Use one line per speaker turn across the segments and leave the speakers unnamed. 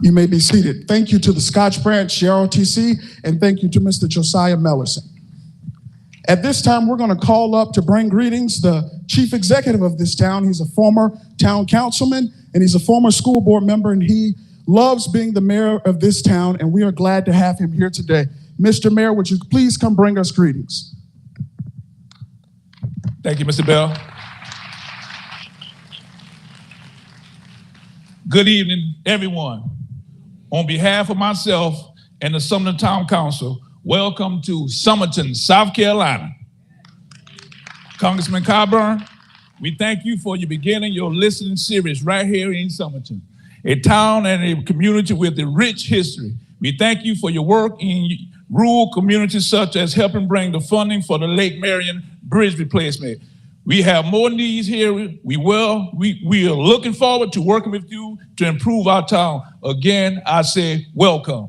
You may be seated. Thank you to the Scotch Branch ROTC, and thank you to Mr. Josiah Mellerson. At this time, we're going to call up to bring greetings the chief executive of this town. He's a former town councilman, and he's a former school board member, and he loves being the mayor of this town, and we are glad to have him here today. Mr. Mayor, would you please come bring us greetings?
Thank you, Mr. Bell. Good evening, everyone. On behalf of myself and the Sumner Town Council, welcome to Summerton, South Carolina. Congressman Clyburn, we thank you for beginning your listening series right here in Summerton, a town and a community with a rich history. We thank you for your work in rural communities, such as helping bring the funding for the Lake Marion Bridge replacement. We have more needs here. We are looking forward to working with you to improve our town. Again, I say welcome.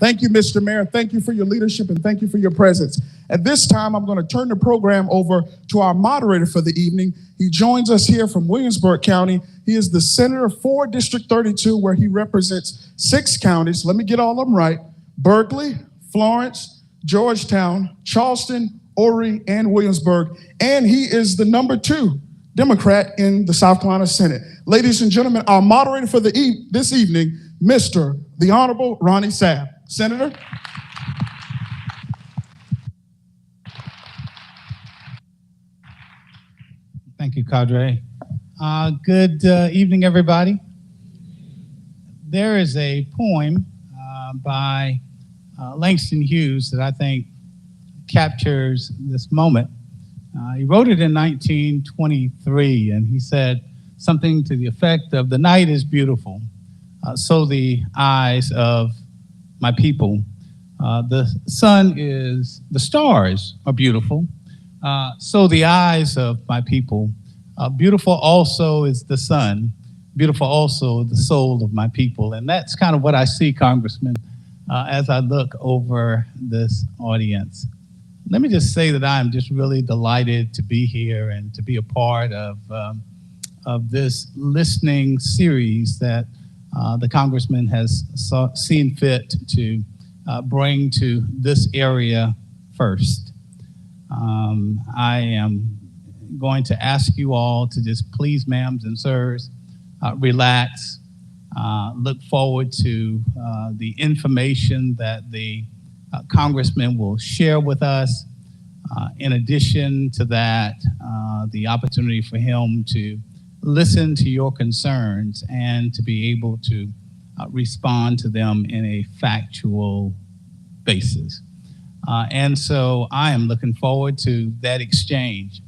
Thank you, Mr. Mayor. Thank you for your leadership and thank you for your presence. At this time, I'm going to turn the program over to our moderator for the evening. He joins us here from Williamsburg County. He is the senator for District 32, where he represents 6 counties. Let me get all of them right: Berkeley, Florence, Georgetown, Charleston, Horry, and Williamsburg. And he is the number 2 Democrat in the South Carolina Senate. Ladies and gentlemen, our moderator for this evening, Mr. the Honorable Ronnie Sapp. Senator.
Thank you, Cadre. Good evening, everybody. There is a poem by Langston Hughes that I think captures this moment. He wrote it in 1923, and he said something to the effect of, "The night is beautiful, so the eyes of my people. The stars are beautiful, so the eyes of my people. Beautiful also is the sun, beautiful also the soul of my people." And that's kind of what I see, Congressman, as I look over this audience. Let me just say that I'm just really delighted to be here and to be a part of this listening series that the Congressman has seen fit to bring to this area first. I am going to ask you all to just please, ma'ams and sirs, relax. Look forward to the information that the Congressman will share with us. In addition to that, the opportunity for him to listen to your concerns and to be able to respond to them in a factual basis. And so I am looking forward to that exchange.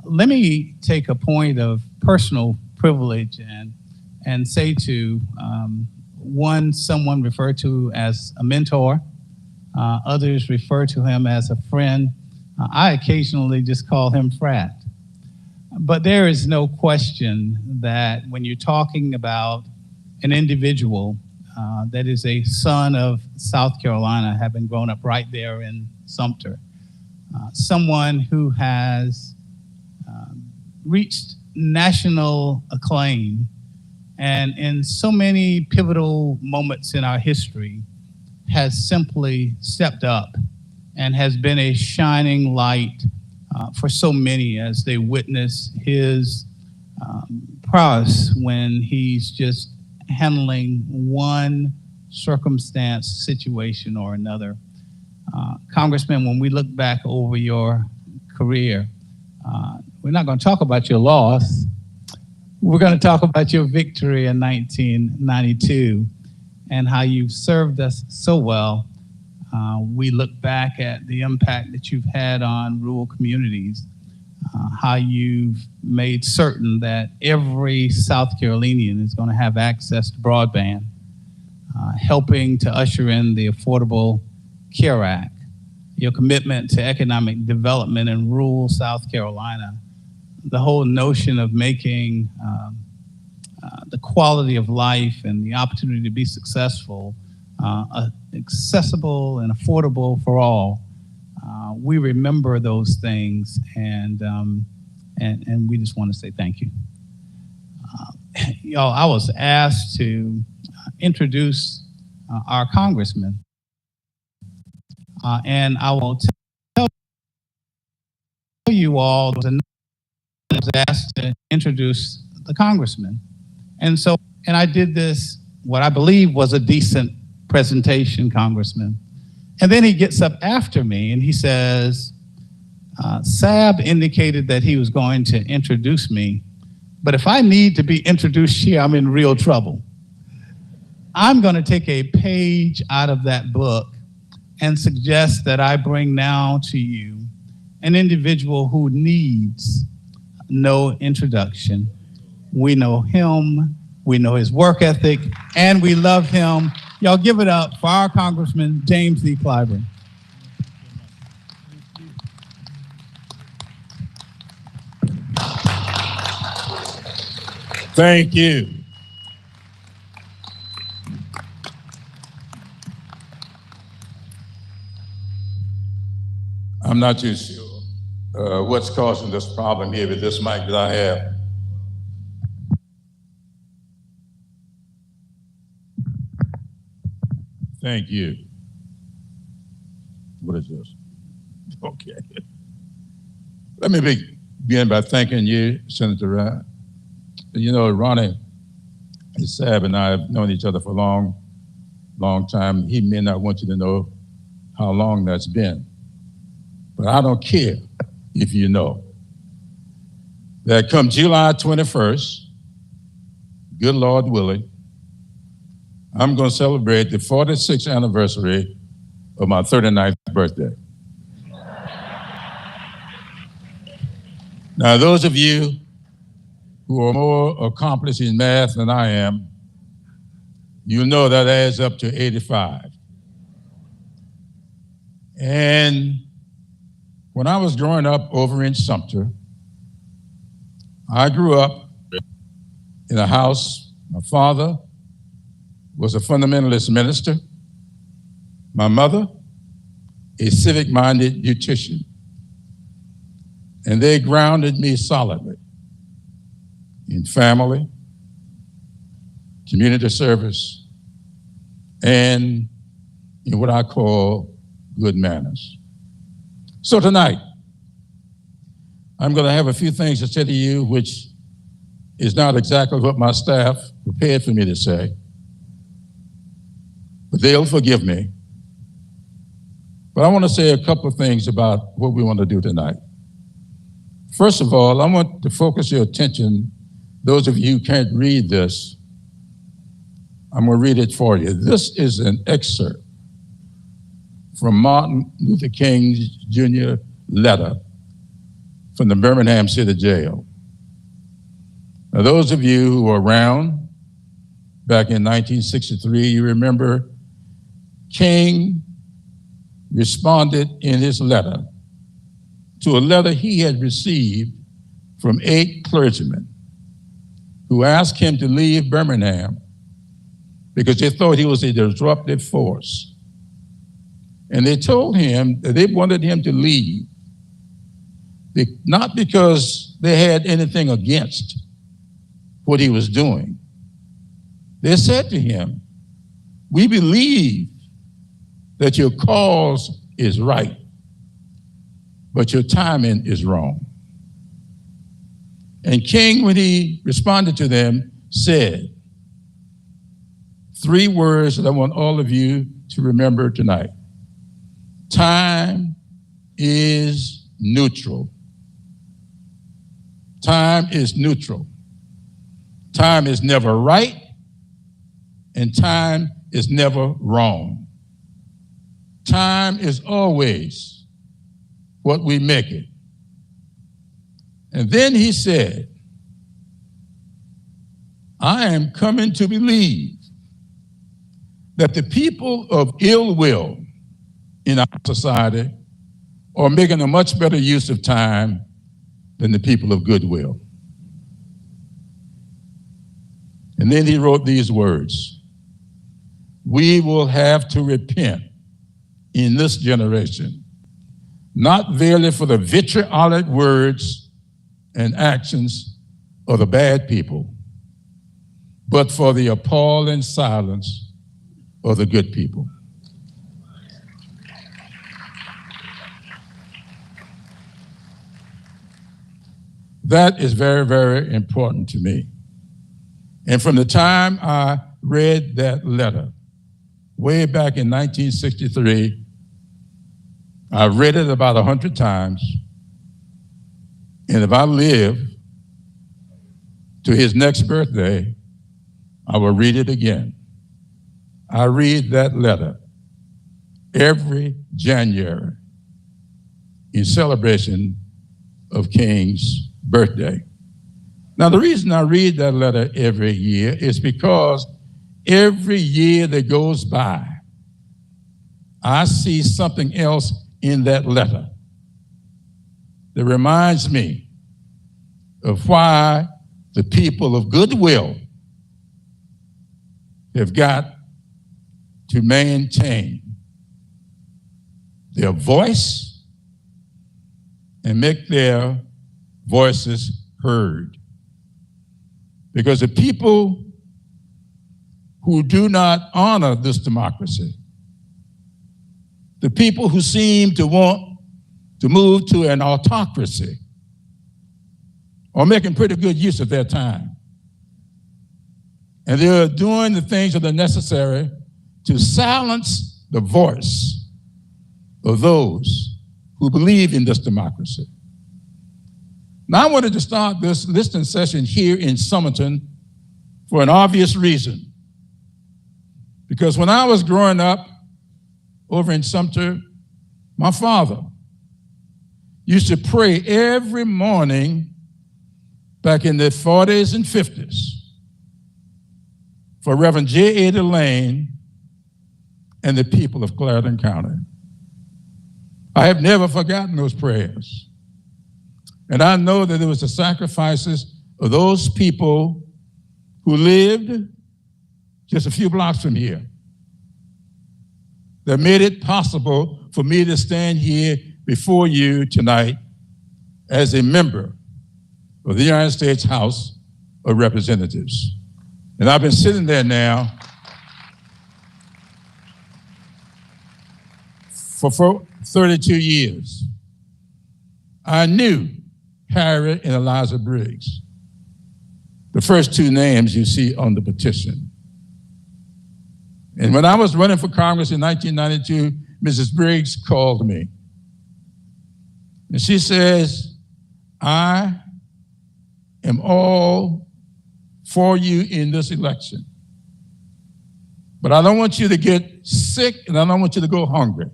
Let me take a point of personal privilege and say to someone referred to as a mentor, others refer to him as a friend. I occasionally just call him Frat. But there is no question that when you're talking about an individual that is a son of South Carolina, having grown up right there in Sumter, someone who has reached national acclaim, and in so many pivotal moments in our history has simply stepped up and has been a shining light for so many as they witness his prowess when he's just handling one circumstance, situation, or another. Congressman, when we look back over your career, we're not going to talk about your loss. We're going to talk about your victory in 1992 and how you've served us so well. We look back at the impact that you've had on rural communities, how you've made certain that every South Carolinian is going to have access to broadband, helping to usher in the Affordable Care Act, your commitment to economic development in rural South Carolina, the whole notion of making the quality of life and the opportunity to be successful accessible and affordable for all. We remember those things, and we just want to say thank you. y'all, I was asked to introduce our congressman. And I will tell you all, I was asked to introduce the congressman. And I did this, what I believe was a decent presentation, Congressman. And then he gets up after me and he says, Sab indicated that he was going to introduce me, but if I need to be introduced here, I'm in real trouble. I'm going to take a page out of that book and suggest that I bring now to you an individual who needs no introduction. We know him, we know his work ethic, and we love him. Y'all give it up for our Congressman James E. Clyburn.
Thank you. I'm not too sure what's causing this problem here with this mic that I have. Thank you. What is this? Okay. Let me begin by thanking you, Senator Ryan. You know, Ronnie Sab and I have known each other for a long, long time. He may not want you to know how long that's been, but I don't care if you know that come July 21st, good Lord willing, I'm going to celebrate the 46th anniversary of my 39th birthday. Now, those of you who are more accomplished in math than I am, you know that adds up to 85. And when I was growing up over in Sumter, I grew up in a house. My father was a fundamentalist minister. My mother, a civic-minded beautician. And they grounded me solidly in family, community service, and in what I call good manners. So tonight, I'm going to have a few things to say to you, which is not exactly what my staff prepared for me to say, but they'll forgive me. But I want to say a couple of things about what we want to do tonight. First of all, I want to focus your attention. Those of you who can't read this, I'm going to read it for you. This is an excerpt from Martin Luther King Jr. letter from the Birmingham City Jail. Now, those of you who were around back in 1963, you remember King responded in his letter to a letter he had received from 8 clergymen who asked him to leave Birmingham because they thought he was a disruptive force. And they told him that they wanted him to leave, not because they had anything against what he was doing. They said to him, "We believe that your cause is right, but your timing is wrong." And King, when he responded to them, said 3 words that I want all of you to remember tonight. Time is neutral. Time is neutral. Time is never right, and time is never wrong. Time is always what we make it. And then he said, "I am coming to believe that the people of ill will in our society are making a much better use of time than the people of goodwill." And then he wrote these words: "We will have to repent in this generation, not merely for the vitriolic words and actions of the bad people, but for the appalling silence of the good people. That is very, very important to me. And from the time I read that letter, way back in 1963, I read it about 100 times. And if I live to his next birthday, I will read it again. I read that letter every January in celebration of King's birthday. Now, the reason I read that letter every year is because every year that goes by, I see something else in that letter that reminds me of why the people of goodwill have got to maintain their voice and make their voices heard. Because the people who do not honor this democracy, the people who seem to want to move to an autocracy, are making pretty good use of their time. And they're doing the things that are necessary to silence the voice of those who believe in this democracy. Now, I wanted to start this listening session here in Summerton for an obvious reason. Because when I was growing up over in Sumter, my father used to pray every morning back in the 40s and 50s for Reverend J. A. Delane and the people of Clarendon County. I have never forgotten those prayers. And I know that it was the sacrifices of those people who lived just a few blocks from here that made it possible for me to stand here before you tonight as a member of the United States House of Representatives. And I've been sitting there now for 32 years. I knew Harriet and Eliza Briggs, the first two names you see on the petition. And when I was running for Congress in 1992, Mrs. Briggs called me. And she says, I am all for you in this election. But I don't want you to get sick and I don't want you to go hungry.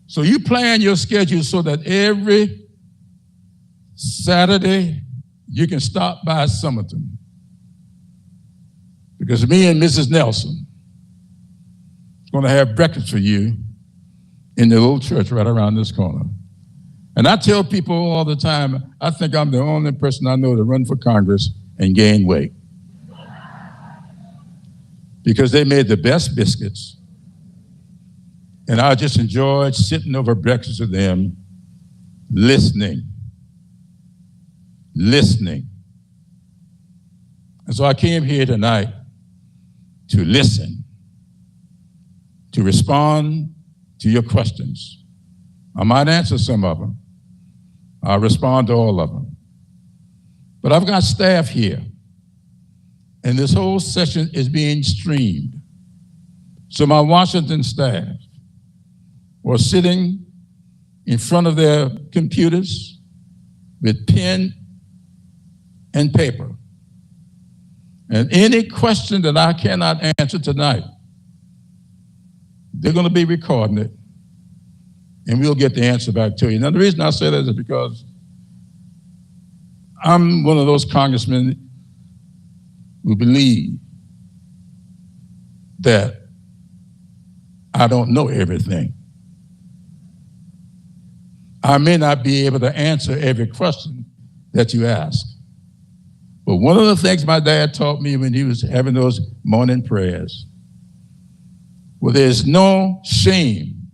So you plan your schedule so that every Saturday you can stop by Summerton. Because me and Mrs. Nelson are going to have breakfast for you in the little church right around this corner. And I tell people all the time, I think I'm the only person I know to run for Congress and gain weight. Because they made the best biscuits. And I just enjoyed sitting over breakfast with them, listening. And so I came here tonight to listen, to respond to your questions. I might answer some of them. I'll respond to all of them. But I've got staff here, and this whole session is being streamed. So my Washington staff were sitting in front of their computers with pen and paper. And any question that I cannot answer tonight, they're going to be recording it, and we'll get the answer back to you. Now, the reason I say that is because I'm one of those congressmen who believe that I don't know everything. I may not be able to answer every question that you ask. But one of the things my dad taught me when he was having those morning prayers, well, there's no shame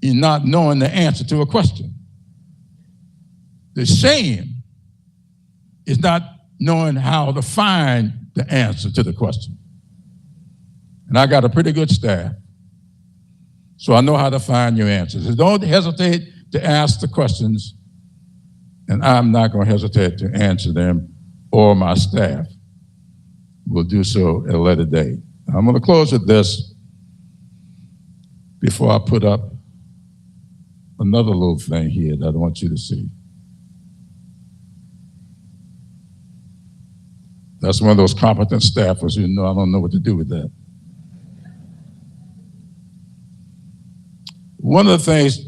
in not knowing the answer to a question. The shame is not knowing how to find the answer to the question. And I got a pretty good staff, so I know how to find your answers. So don't hesitate to ask the questions, and I'm not going to hesitate to answer them, or my staff will do so at a later date. I'm going to close with this before I put up another little thing here that I want you to see. That's one of those competent staffers who know I don't know what to do with that. One of the things,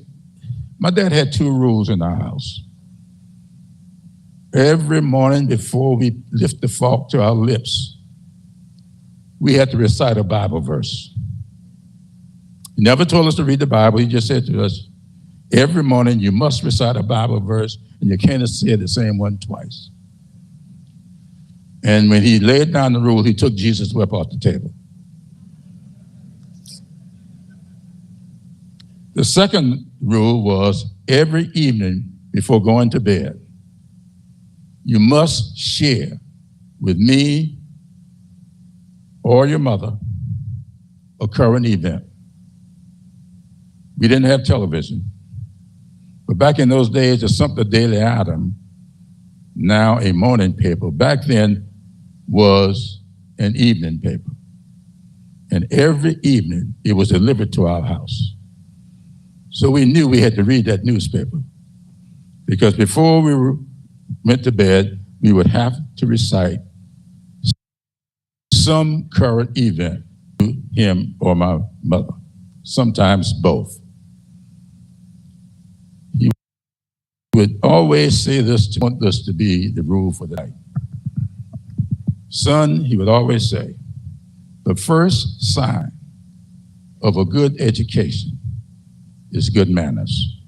my dad had two rules in our house. Every morning before we lift the fork to our lips, we had to recite a Bible verse. He never told us to read the Bible. He just said to us, every morning you must recite a Bible verse, and you can't say the same one twice. And when he laid down the rule, he took Jesus' whip off the table. The second rule was every evening before going to bed, you must share with me or your mother a current event. We didn't have television, but back in those days, it's something, a daily item, now a morning paper. Back then was an evening paper. And every evening, it was delivered to our house. So we knew we had to read that newspaper, because before we went to bed, we would have to recite some current event to him or my mother, sometimes both. He would always say this to want this to be the rule for the night. Son, he would always say, the first sign of a good education is good manners.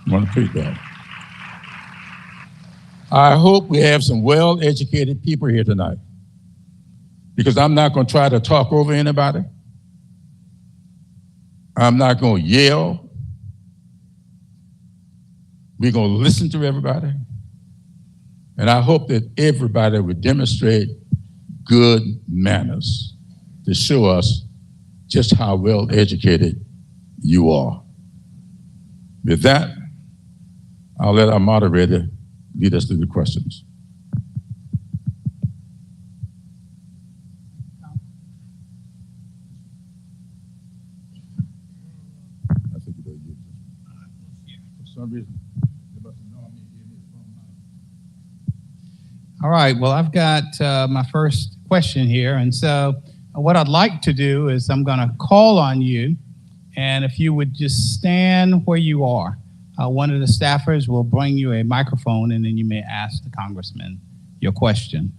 I want to preach that. I hope we have some well-educated people here tonight, because I'm not going to try to talk over anybody. I'm not going to yell. We're going to listen to everybody. And I hope that everybody would demonstrate good manners to show us just how well educated you are. With that, I'll let our moderator lead us through the questions. I think you better use this. For some reason, they must have known me gave me the phone number.
All right, well, I've got my first question here. And so what I'd like to do is I'm going to call on you, and if you would just stand where you are. One of the staffers will bring you a microphone, and then you may ask the congressman your question.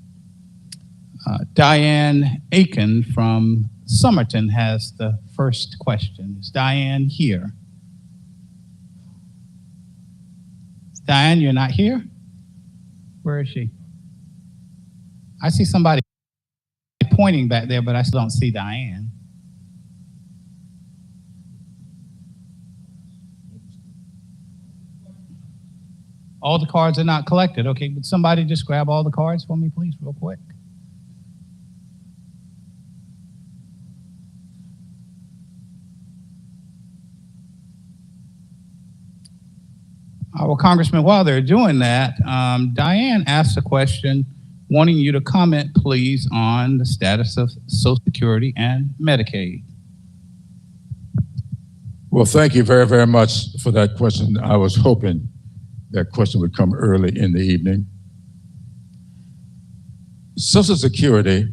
Diane Aiken from Somerton has the first question. Is Diane here? Diane, you're not here? Where is she? I see somebody pointing back there, but I still don't see Diane. All the cards are not collected. Okay, would somebody just grab all the cards for me, please, real quick? Well, Congressman, while they're doing that, Diane asked a question wanting you to comment, please, on the status of Social Security and Medicaid.
Well, thank you very, very much for that question. I was hoping that question would come early in the evening. Social Security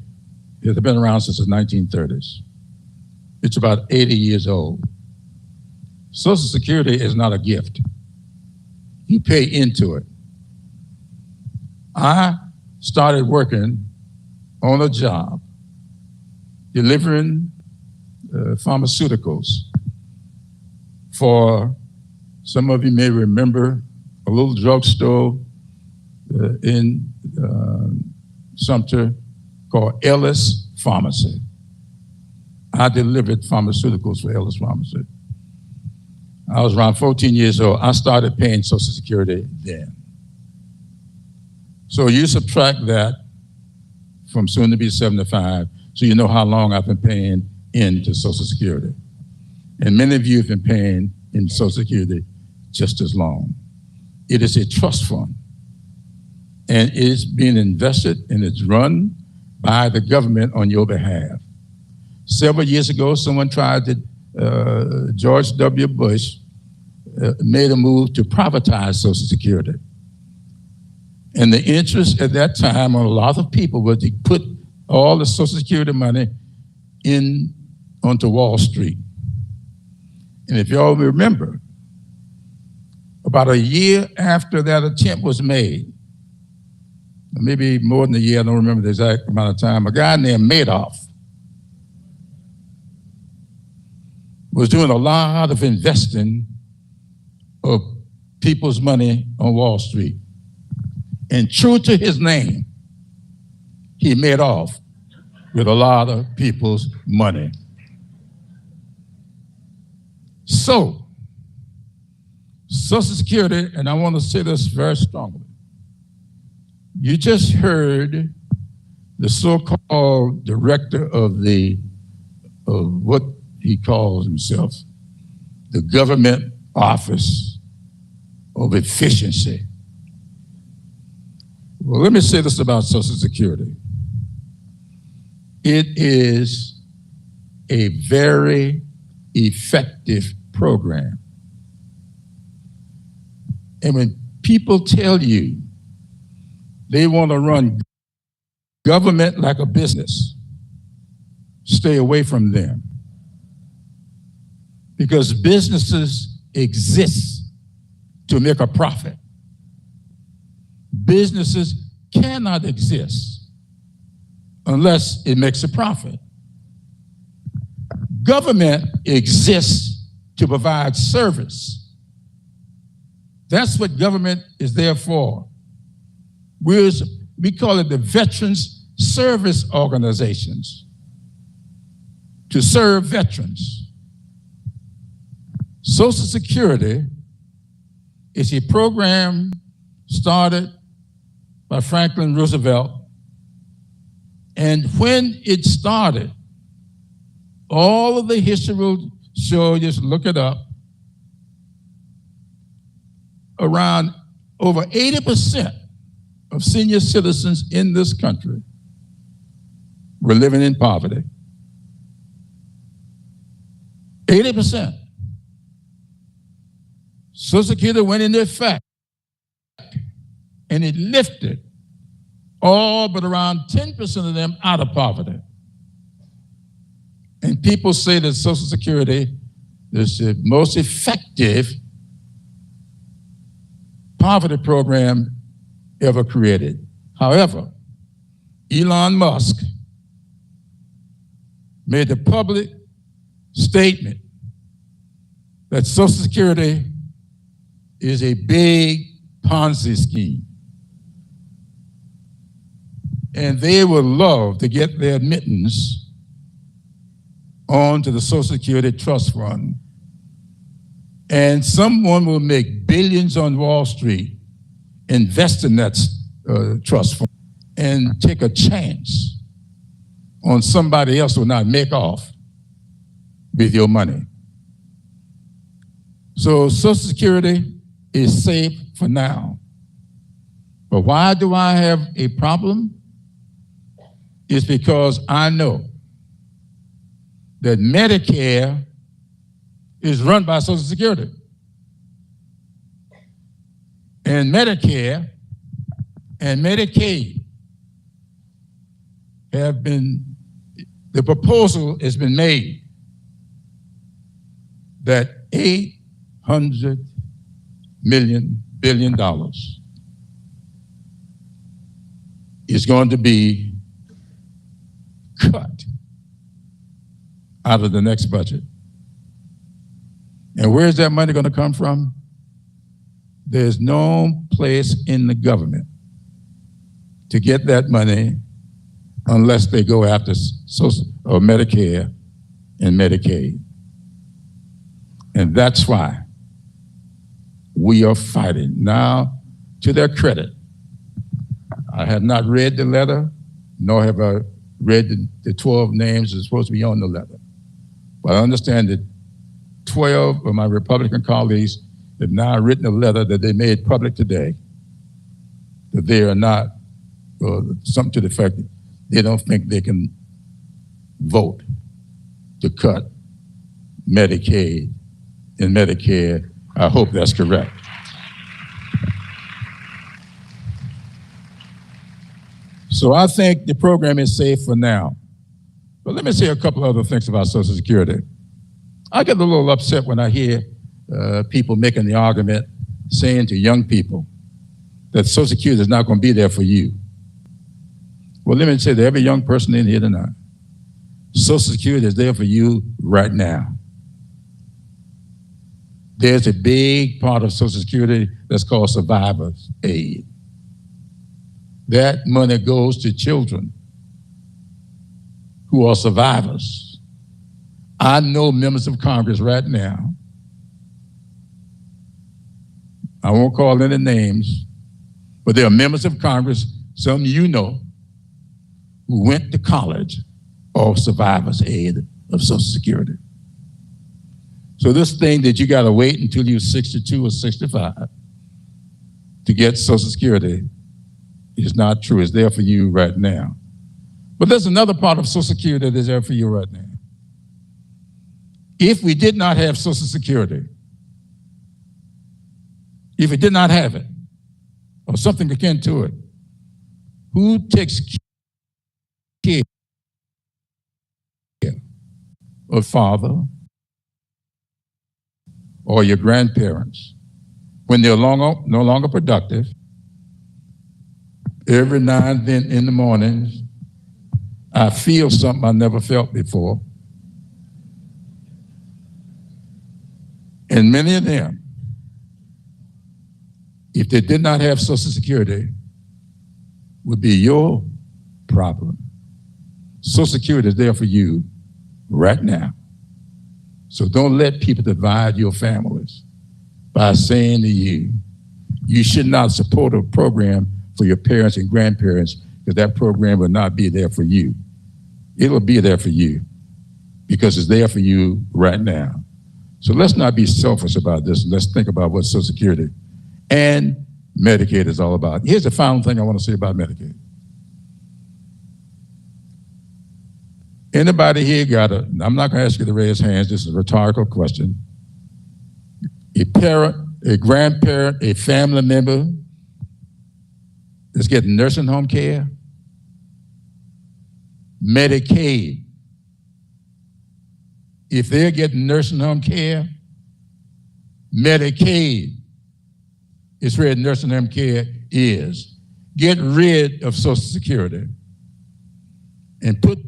has been around since the 1930s. It's about 80 years old. Social Security is not a gift. You pay into it. I started working on a job delivering pharmaceuticals for, some of you may remember, a little drugstore in Sumter called Ellis Pharmacy. I delivered pharmaceuticals for Ellis Pharmacy. I was around 14 years old. I started paying Social Security then. So you subtract that from soon to be 75, so you know how long I've been paying into Social Security. And many of you have been paying in Social Security just as long. It is a trust fund, and it's being invested and it's run by the government on your behalf. Several years ago, someone tried to, George W. Bush made a move to privatize Social Security. And the interest at that time on a lot of people was to put all the Social Security money onto Wall Street. And if y'all remember, about a year after that attempt was made, maybe more than a year, I don't remember the exact amount of time, a guy named Madoff was doing a lot of investing of people's money on Wall Street. And true to his name, he made off with a lot of people's money. So, Social Security, and I want to say this very strongly, you just heard the so-called director of what he calls himself, the Government Office of Efficiency. Well, let me say this about Social Security. It is a very effective program. And when people tell you they want to run government like a business, stay away from them. Because businesses exist to make a profit. Businesses cannot exist unless it makes a profit. Government exists to provide service. That's what government is there for. We call it the Veterans Service Organizations, to serve veterans. Social Security is a program started by Franklin Roosevelt. And when it started, all of the history will show, just look it up, around over 80% of senior citizens in this country were living in poverty. 80%. Social Security went into effect, and it lifted all but around 10% of them out of poverty. And people say that Social Security is the most effective poverty program ever created. However, Elon Musk made the public statement that Social Security is a big Ponzi scheme. And they would love to get their admittance onto the Social Security Trust Fund. And someone will make billions on Wall Street, invest in that trust fund, and take a chance on somebody else who will not make off with your money. So Social Security is safe for now. But why do I have a problem? It's because I know that Medicare is run by Social Security. And Medicare and Medicaid the proposal has been made that $800 billion is going to be cut out of the next budget. And where's that money going to come from? There's no place in the government to get that money unless they go after Medicare and Medicaid. And that's why we are fighting. Now, to their credit, I have not read the letter, nor have I read the 12 names that are supposed to be on the letter. But I understand that 12 of my Republican colleagues have now written a letter that they made public today, that they are not, something to the effect that they don't think they can vote to cut Medicaid and Medicare. I hope that's correct. So I think the program is safe for now. But let me say a couple other things about Social Security. I get a little upset when I hear people making the argument, saying to young people that Social Security is not going to be there for you. Well, let me say to every young person in here tonight, Social Security is there for you right now. There's a big part of Social Security that's called survivor's aid. That money goes to children who are survivors. I know members of Congress right now, I won't call any names, but there are members of Congress, some you know, who went to college off survivor's aid of Social Security. So this thing that you got to wait until you're 62 or 65 to get Social Security is not true. It's there for you right now. But there's another part of Social Security that is there for you right now. If we did not have Social Security, if we did not have it, or something akin to it, who takes care of father or your grandparents when they're no longer productive? Every now and then in the mornings, I feel something I never felt before. And many of them, if they did not have Social Security, would be your problem. Social Security is there for you right now. So don't let people divide your families by saying to you, you should not support a program for your parents and grandparents because that program will not be there for you. It'll be there for you because it's there for you right now. So let's not be selfish about this. Let's think about what Social Security and Medicaid is all about. Here's the final thing I want to say about Medicaid. Anybody here I'm not going to ask you to raise hands, this is a rhetorical question. A parent, a grandparent, a family member that's getting nursing home care, Medicaid. If they're getting nursing home care, Medicaid is where nursing home care is. Get rid of Social Security and put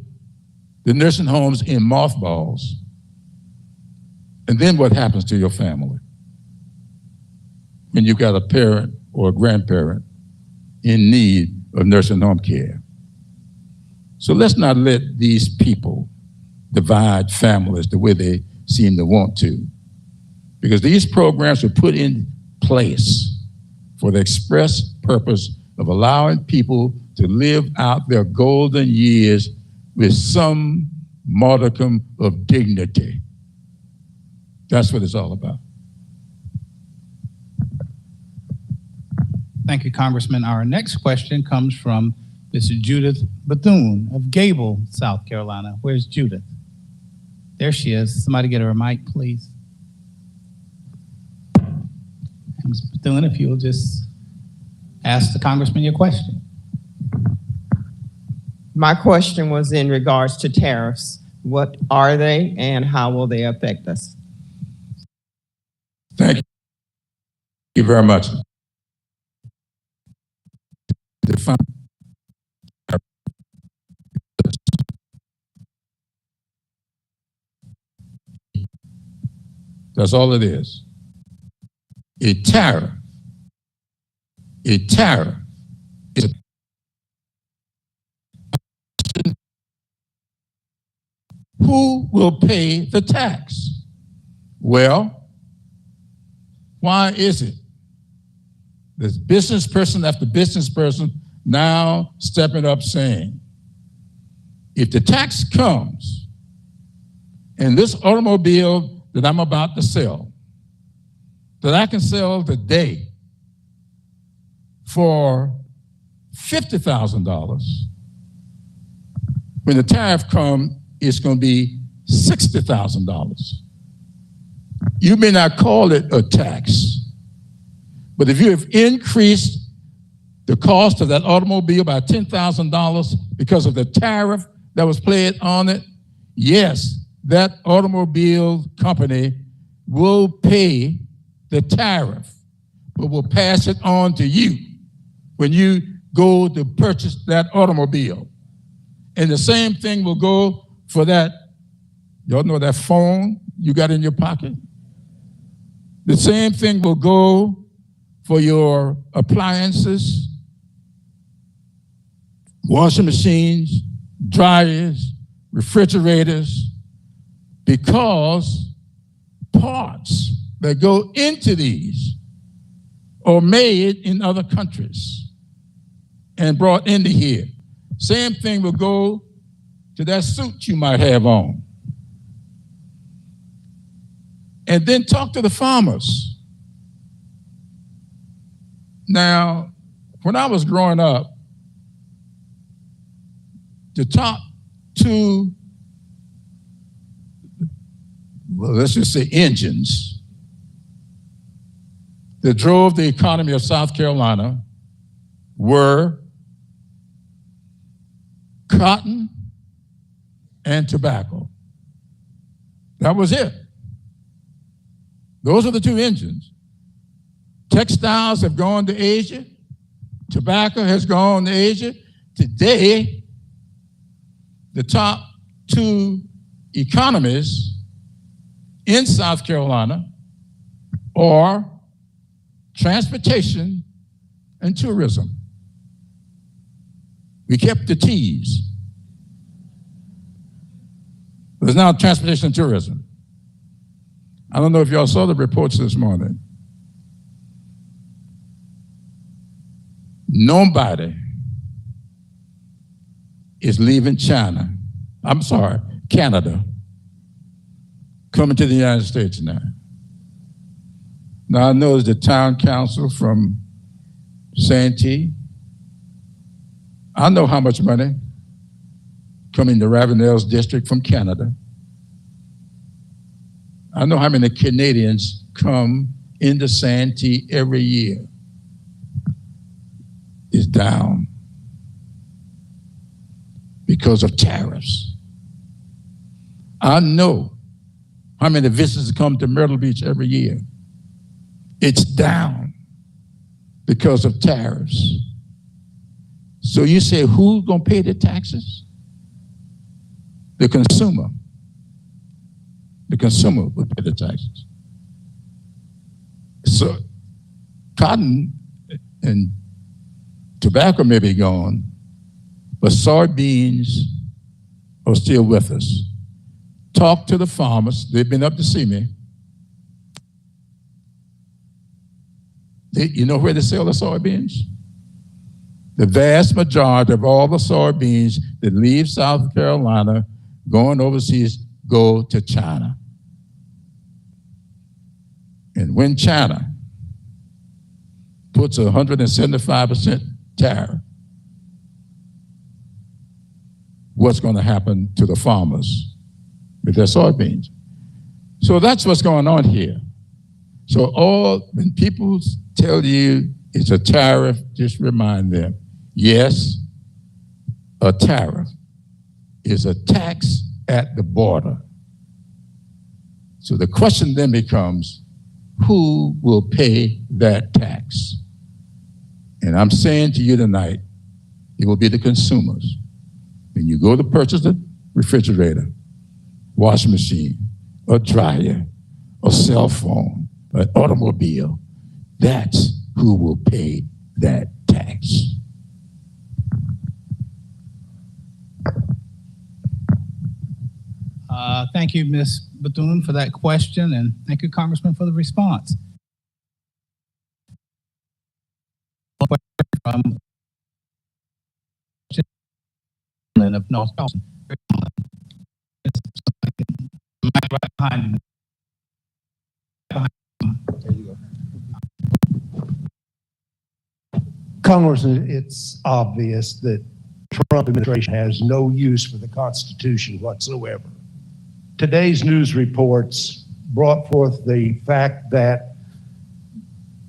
the nursing homes in mothballs. And then what happens to your family when you've got a parent or a grandparent in need of nursing home care? So let's not let these people divide families the way they seem to want to, because these programs were put in place for the express purpose of allowing people to live out their golden years with some modicum of dignity. That's what it's all about.
Thank you, Congressman. Our next question comes from Ms. Judith Bethune of Gable, South Carolina. Where's Judith? There she is. Somebody get her a mic, please. Ms. Bethune, if you'll just ask the Congressman your question.
My question was in regards to tariffs. What are they and how will they affect us?
Thank you very much. That's all it is. A tariff is who will pay the tax? Well, why is it that business person after business person now stepping up saying, if the tax comes and this automobile that I'm about to sell, that I can sell today for $50,000, when the tariff comes, it's going to be $60,000. You may not call it a tax, but if you have increased the cost of that automobile by $10,000 because of the tariff that was placed on it, yes, that automobile company will pay the tariff, but will pass it on to you when you go to purchase that automobile. And the same thing will go for that, y'all know that phone you got in your pocket? The same thing will go for your appliances, washing machines, dryers, refrigerators, because parts that go into these are made in other countries and brought into here. Same thing will go to that suit you might have on. And then talk to the farmers. Now, when I was growing up, the top two, well, let's just say engines that drove the economy of South Carolina were cotton and tobacco. That was it. Those are the two engines. Textiles have gone to Asia. Tobacco has gone to Asia. Today, the top two economies in South Carolina are transportation and tourism. We kept the T's. There's now transportation and tourism. I don't know if y'all saw the reports this morning. Nobody is leaving Canada, coming to the United States now. Now I know the town council from Santee. I know how much money coming to Ravenel's district from Canada. I know how many Canadians come into Santee every year. It's down because of tariffs. I know how many visitors come to Myrtle Beach every year. It's down because of tariffs. So you say, who's going to pay the taxes? The consumer. The consumer will pay the taxes. So cotton and tobacco may be gone, but soybeans are still with us. Talk to the farmers. They've been up to see me. You know where they sell the soybeans? The vast majority of all the soybeans that leave South Carolina going overseas go to China. And when China puts a 175% tariff, what's going to happen to the farmers with their soybeans? So that's what's going on here. So when people tell you it's a tariff, just remind them, yes, a tariff is a tax at the border. So the question then becomes, who will pay that tax? And I'm saying to you tonight, it will be the consumers. When you go to purchase a refrigerator, washing machine, a dryer, a cell phone, an automobile, that's who will pay that tax.
Thank you, Ms. Bethune, for that question, and thank you, Congressman, for the response. From Chamberlain of North Charleston. Right behind me.
Congressman, it's obvious that Trump administration has no use for the Constitution whatsoever. Today's news reports brought forth the fact that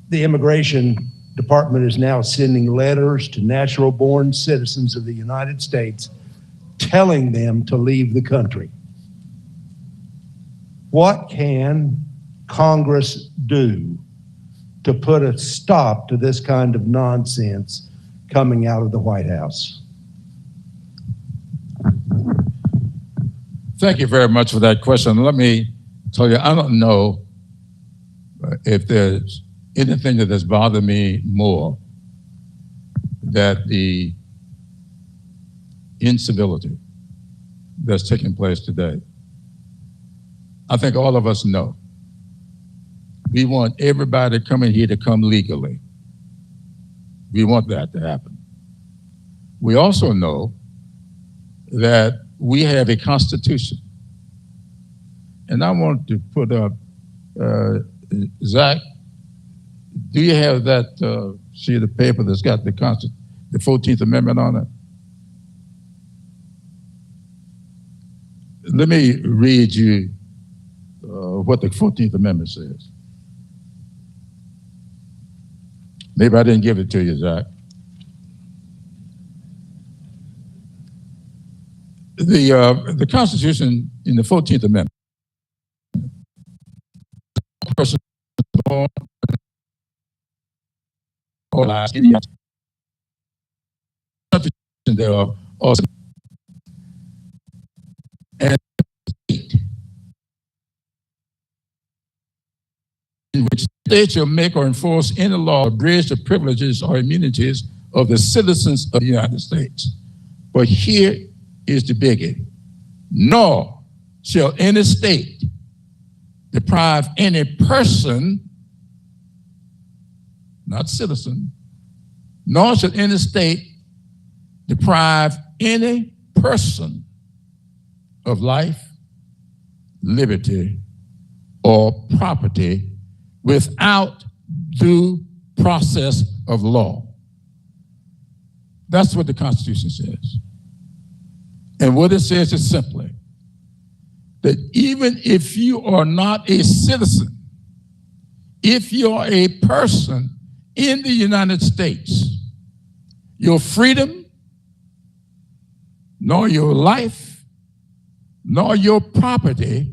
the Immigration Department is now sending letters to natural-born citizens of the United States telling them to leave the country. What can Congress do to put a stop to this kind of nonsense coming out of the White House?
Thank you very much for that question. Let me tell you, I don't know if there's anything that has bothered me more than the incivility that's taking place today. I think all of us know we want everybody coming here to come legally. We want that to happen. We also know that we have a constitution. And I want to put up, Zach, do you have that sheet of paper that's got the 14th Amendment on it? Let me read you what the 14th Amendment says. Maybe I didn't give it to you, Zach. The Constitution in the 14th Amendment, person born or lies in the Constitution thereof also and in which state shall make or enforce any law, abridge the privileges or immunities of the citizens of the United States. But here is the biggie. Nor shall any state deprive any person, not citizen, nor shall any state deprive any person of life, liberty, or property without due process of law. That's what the Constitution says. And what it says is simply that even if you are not a citizen, if you're a person in the United States, your freedom, nor your life, nor your property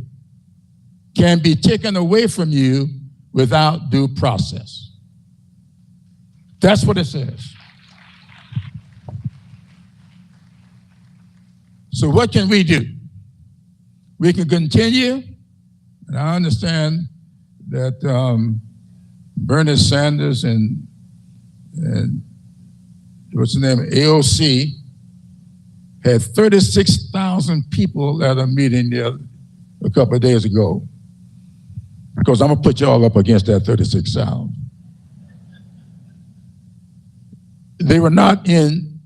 can be taken away from you without due process. That's what it says. So what can we do? We can continue, and I understand that Bernie Sanders and what's the name, AOC, had 36,000 people at a meeting there a couple of days ago. Because I'm gonna put y'all up against that 36,000. They were not in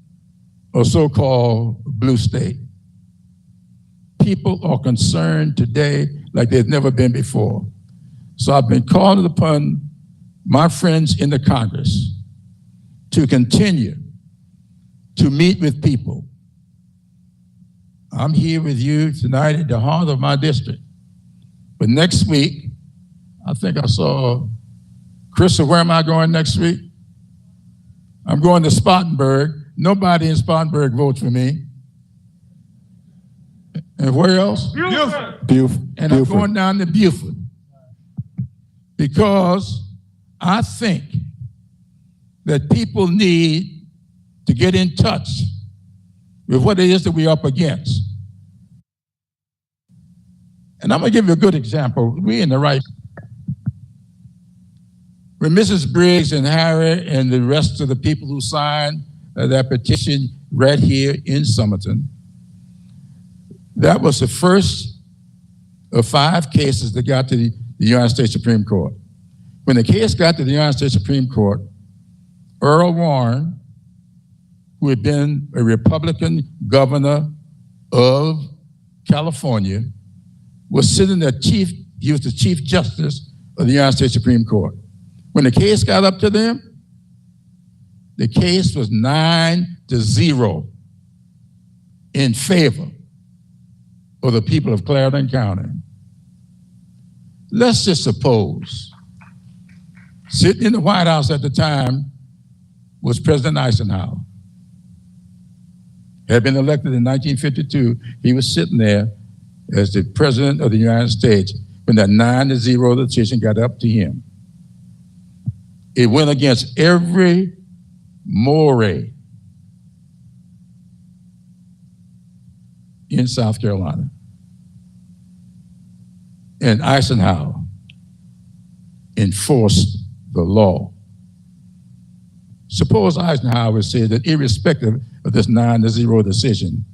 a so-called blue state. People are concerned today like they've never been before. So I've been calling upon my friends in the Congress to continue to meet with people. I'm here with you tonight at the heart of my district. But next week, I think I saw, Chris, where am I going next week? I'm going to Spartanburg. Nobody in Spartanburg votes for me. And where else? Beaufort. And I'm going down to Beaufort because I think that people need to get in touch with what it is that we're up against. And I'm going to give you a good example. We're in the right. When Mrs. Briggs and Harry and the rest of the people who signed that petition right here in Somerton, that was the first of 5 cases that got to the United States Supreme Court. When the case got to the United States Supreme Court, Earl Warren who had been a Republican governor of California, was sitting there he was the Chief Justice of the United States Supreme Court. When the case got up to them, the case was 9-0 in favor of the people of Clarendon County. Let's just suppose, sitting in the White House at the time was President Eisenhower. Had been elected in 1952. He was sitting there as the President of the United States when that 9-0 decision got up to him. It went against every moray in South Carolina. And Eisenhower enforced the law. Suppose Eisenhower said that irrespective of this 9-0 decision,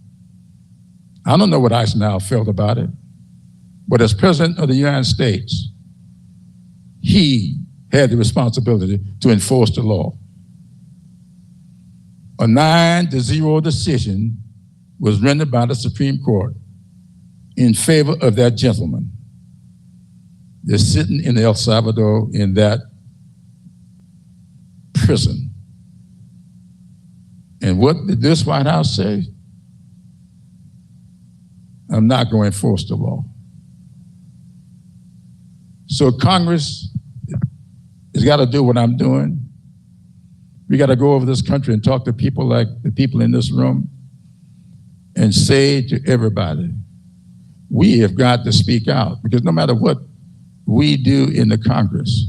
I don't know what Eisenhower felt about it, but as President of the United States, he had the responsibility to enforce the law. A 9-0 decision was rendered by the Supreme Court in favor of that gentleman. They're sitting in El Salvador in that prison. And what did this White House say? I'm not going to enforce the law. So Congress has got to do what I'm doing. We got to go over this country and talk to people like the people in this room and say to everybody, we have got to speak out, because no matter what we do in the Congress,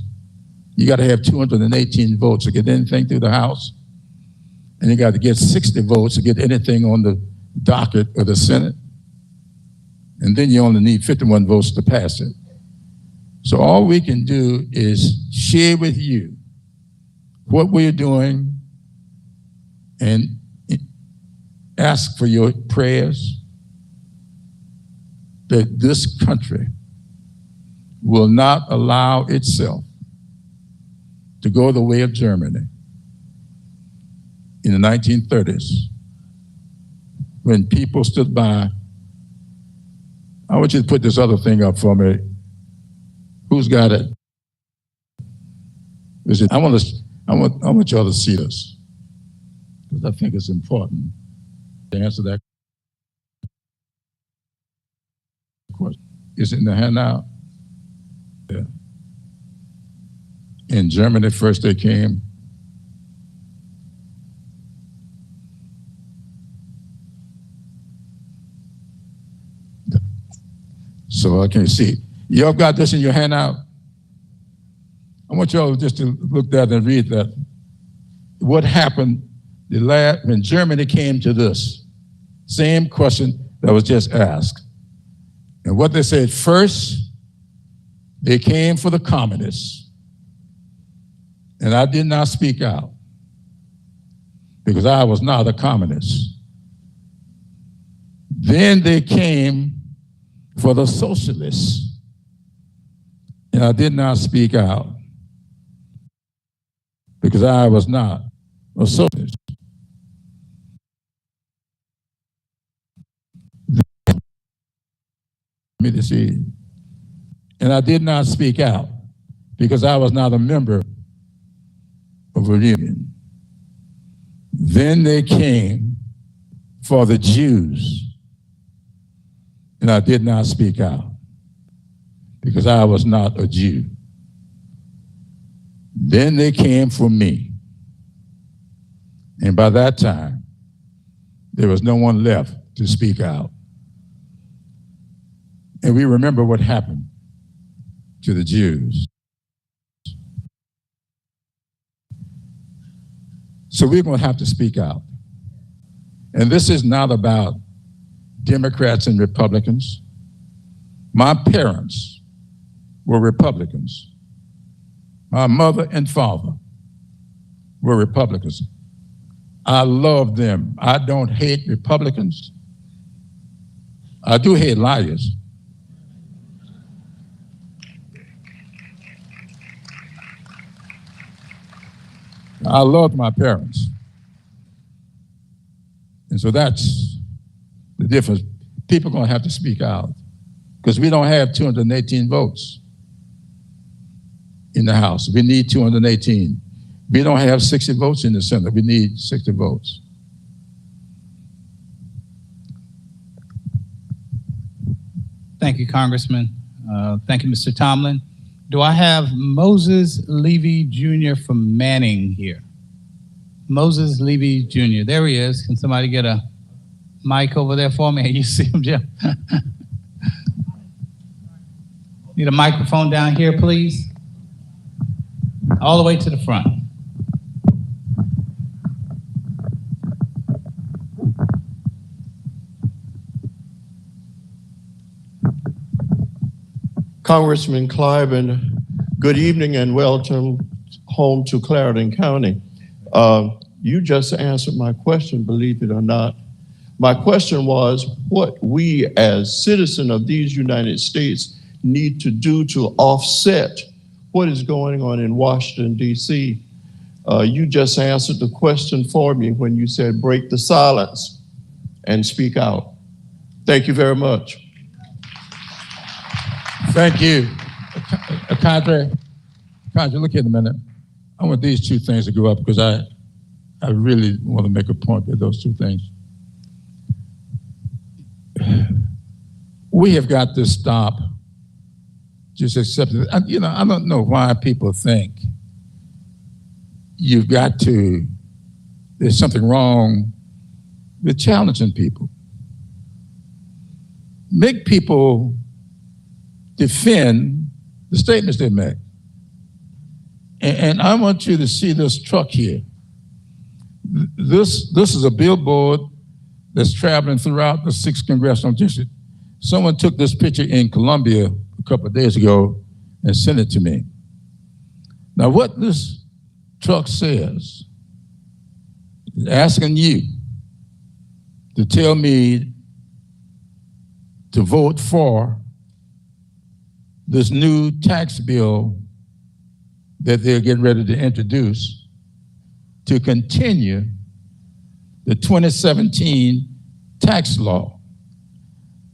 you got to have 218 votes to get anything through the House, and you got to get 60 votes to get anything on the docket of the Senate, and then you only need 51 votes to pass it. So all we can do is share with you what we're doing and ask for your prayers that this country will not allow itself to go the way of Germany in the 1930s, when people stood by. I want you to put this other thing up for me. Who's got it? I want y'all to see this, because I think it's important to answer that question. Is it in the handout? Yeah. In Germany, first they came. So I can't see. Y'all got this in your handout? I want y'all just to look at that and read that. What happened when Germany came to this? Same question that was just asked. And what they said, first, they came for the communists. And I did not speak out, because I was not a communist. Then they came for the socialists, and I did not speak out, because I was not a socialist. Me to see. And I did not speak out, because I was not a member of a union. Then they came for the Jews, and I did not speak out, because I was not a Jew. Then they came for me. And by that time, there was no one left to speak out. And we remember what happened to the Jews. So we're going to have to speak out. And this is not about Democrats and Republicans. My parents were Republicans. My mother and father were Republicans. I love them. I don't hate Republicans. I do hate liars. I loved my parents. And so that's the difference. People are going to have to speak out because we don't have 218 votes in the House. We need 218. We don't have 60 votes in the Senate. We need 60 votes.
Thank you, Congressman. Thank you, Mr. Tomlin. Do I have Moses Levy Jr. from Manning here? Moses Levy Jr. There he is. Can somebody get a mic over there for me? You see him, Jim? Need a microphone down here, please. All the way to the front.
Congressman Clyburn, good evening and welcome home to Clarendon County. You just answered my question, believe it or not. My question was what we as citizens of these United States need to do to offset what is going on in Washington, D.C. You just answered the question for me when you said break the silence and speak out. Thank you very much.
Thank you. Condre, look here in a minute. I want these two things to go up because I really want to make a point with those two things. We have got to stop just accepting. I don't know why people think there's something wrong with challenging people. Make people defend the statements they make. And I want you to see this truck here. This is a billboard that's traveling throughout the 6th Congressional District. Someone took this picture in Columbia a couple of days ago and sent it to me. Now, what this truck says is asking you to tell me to vote for this new tax bill that they're getting ready to introduce to continue the 2017 tax law.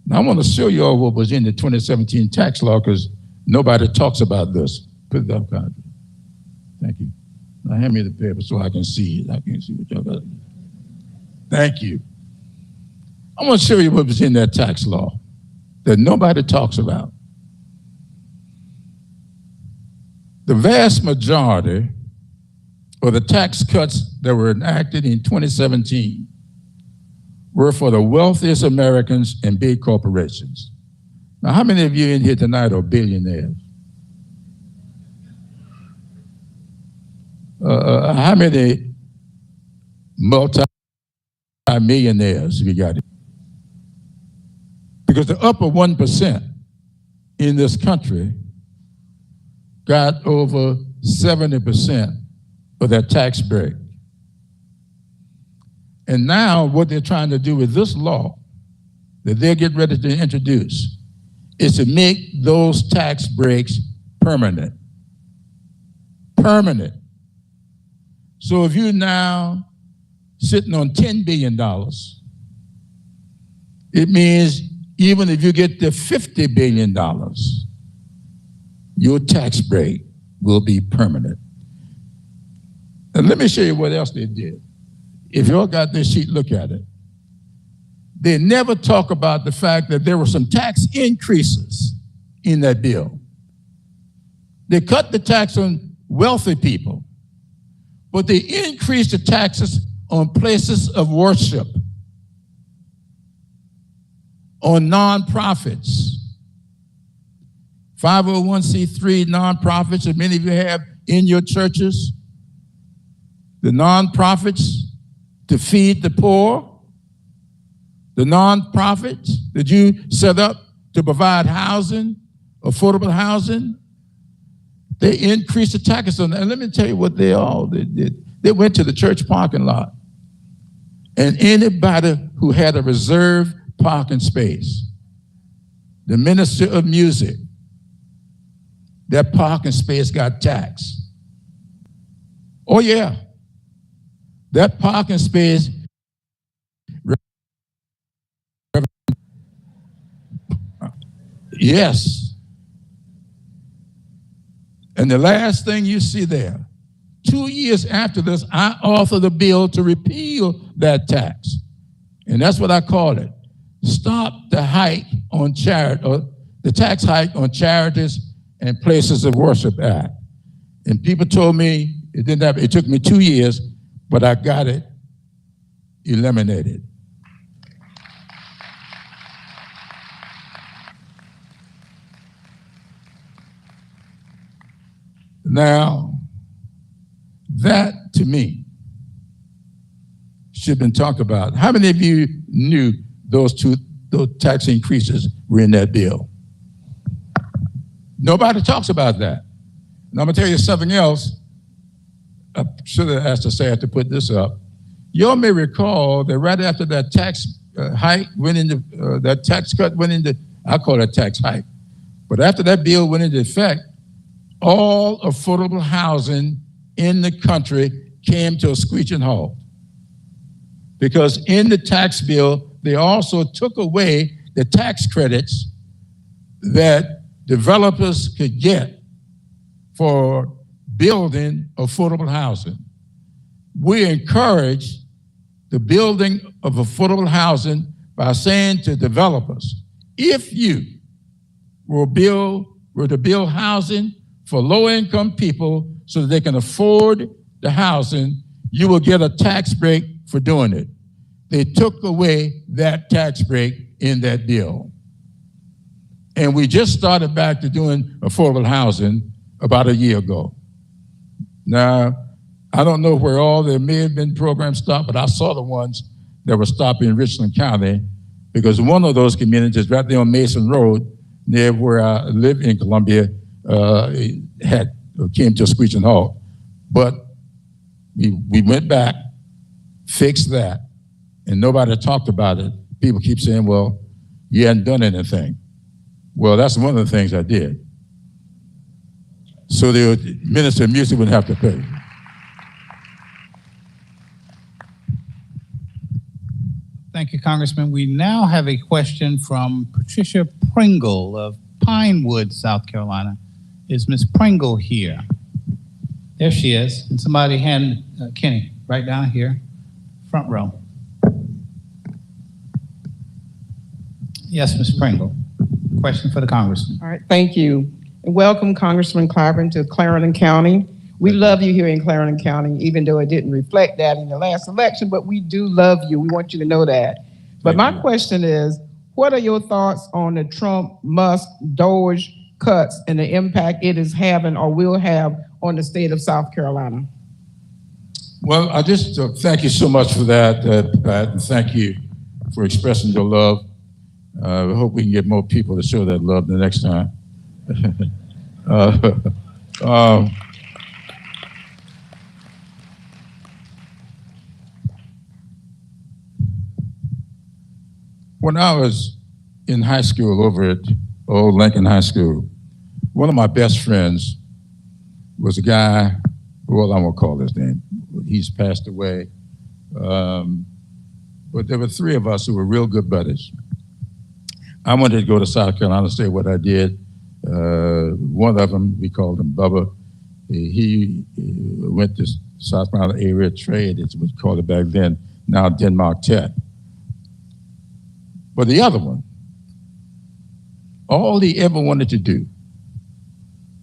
Now, I want to show you all what was in the 2017 tax law because nobody talks about this. Put it up, Congressman. Thank you. Now, hand me the paper so I can see it. I can't see what y'all got. Thank you. I want to show you what was in that tax law that nobody talks about. The vast majority of the tax cuts that were enacted in 2017 were for the wealthiest Americans and big corporations. Now, how many of you in here tonight are billionaires? How many multi-millionaires have you got? Because the upper 1% in this country got over 70% of their tax break. And now what they're trying to do with this law that they're getting ready to introduce is to make those tax breaks permanent. Permanent. So if you're now sitting on $10 billion, it means even if you get to $50 billion, your tax break will be permanent. And let me show you what else they did. If you all got this sheet, look at it. They never talk about the fact that there were some tax increases in that bill. They cut the tax on wealthy people, but they increased the taxes on places of worship, on nonprofits, 501c3 nonprofits that many of you have in your churches, the nonprofits to feed the poor, the nonprofits that you set up to provide housing, affordable housing. They increased the taxes on that. And let me tell you what they did. They went to the church parking lot, and anybody who had a reserved parking space, the minister of music, that parking space got taxed. Oh yeah, that parking space Yes. And the last thing you see there, 2 years after this, I authored a bill to repeal that tax. And that's what I call it. Stop the hike on the tax hike on charities and places of worship act. And people told me it didn't happen. It took me 2 years, but I got it eliminated. Now, that to me should have been talked about. How many of you knew those tax increases were in that bill? Nobody talks about that. And I'm gonna tell you something else. I should have asked the staff to put this up. You all may recall that right after that tax hike went into, that tax cut went into, I call it tax hike. But after that bill went into effect, all affordable housing in the country came to a screeching halt. Because in the tax bill, they also took away the tax credits that developers could get for building affordable housing. We encourage the building of affordable housing by saying to developers, if you were to build housing for low-income people so that they can afford the housing, you will get a tax break for doing it. They took away that tax break in that bill. And we just started back to doing affordable housing about a year ago. Now, I don't know where there may have been programs stopped, but I saw the ones that were stopped in Richland County because one of those communities right there on Mason Road, near where I live in Columbia, came to a screeching halt. But we went back, fixed that, and nobody talked about it. People keep saying, well, you hadn't done anything. Well, that's one of the things I did. So the Minister of Music wouldn't have to pay.
Thank you, Congressman. We now have a question from Patricia Pringle of Pinewood, South Carolina. Is Ms. Pringle here? There she is. And somebody hand Kenny right down here, front row. Yes, Ms. Pringle. Question for the Congressman.
All right, thank you. And welcome, Congressman Clyburn, to Clarendon County. We love you here in Clarendon County, even though it didn't reflect that in the last election, but we do love you. We want you to know that. But my question is, what are your thoughts on the Trump, Musk, Doge cuts and the impact it is having or will have on the state of South Carolina?
Well, I just thank you so much for that, Pat, and thank you for expressing your love. I hope we can get more people to show that love the next time. When I was in high school over at old Lincoln High School, one of my best friends was a guy, well, I won't call his name. He's passed away. But there were three of us who were real good buddies. I wanted to go to South Carolina to say what I did. One of them, we called him Bubba. He went to South Carolina area trade, as we called it back then, now Denmark Tech. But the other one, all he ever wanted to do,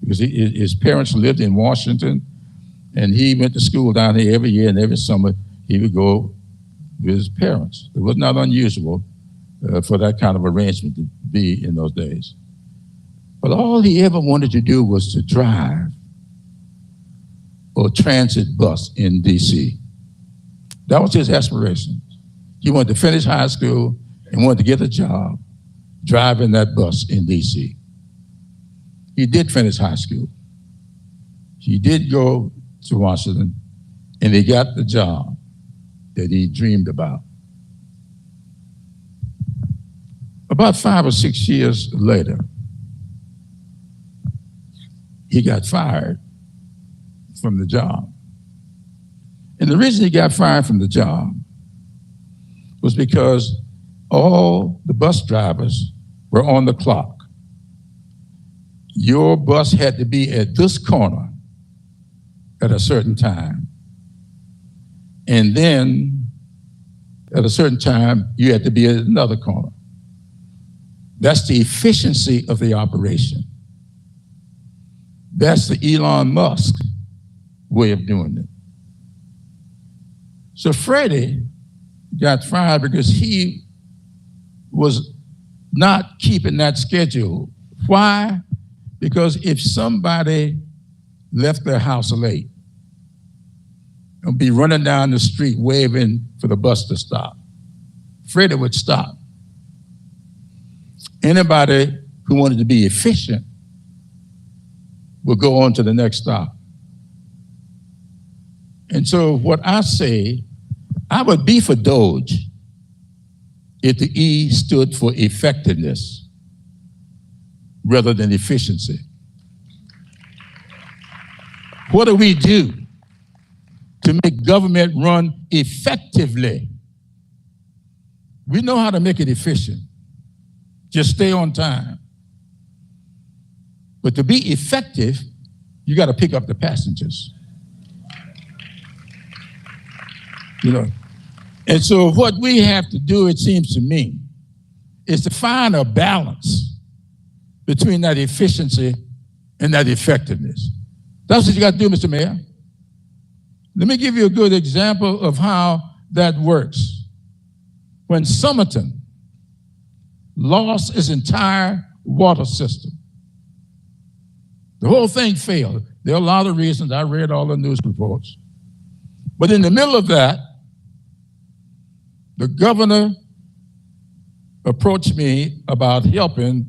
because his parents lived in Washington, and he went to school down here every year, and every summer he would go with his parents. It was not unusual for that kind of arrangement to be in those days. But all he ever wanted to do was to drive a transit bus in D.C. That was his aspiration. He wanted to finish high school and wanted to get a job driving that bus in D.C. He did finish high school. He did go to Washington, and he got the job that he dreamed about. About 5 or 6 years later, he got fired from the job. And the reason he got fired from the job was because all the bus drivers were on the clock. your bus had to be at this corner at a certain time. And then at a certain time, you had to be at another corner. That's the efficiency of the operation. That's the Elon Musk way of doing it. So Freddie got fired because he was not keeping that schedule. Why? Because if somebody left their house late and be running down the street waving for the bus to stop, Freddie would stop. Anybody who wanted to be efficient would go on to the next stop. And so what I say, I would be for Doge if the E stood for effectiveness rather than efficiency. What do we do to make government run effectively? We know how to make it efficient. Just stay on time. But to be effective, you got to pick up the passengers. You know, and so what we have to do, it seems to me, is to find a balance between that efficiency and that effectiveness. That's what you got to do, Mr. Mayor. Let me give you a good example of how that works. When Somerton lost its entire water system, the whole thing failed. There are a lot of reasons. I read all the news reports. But in the middle of that, the governor approached me about helping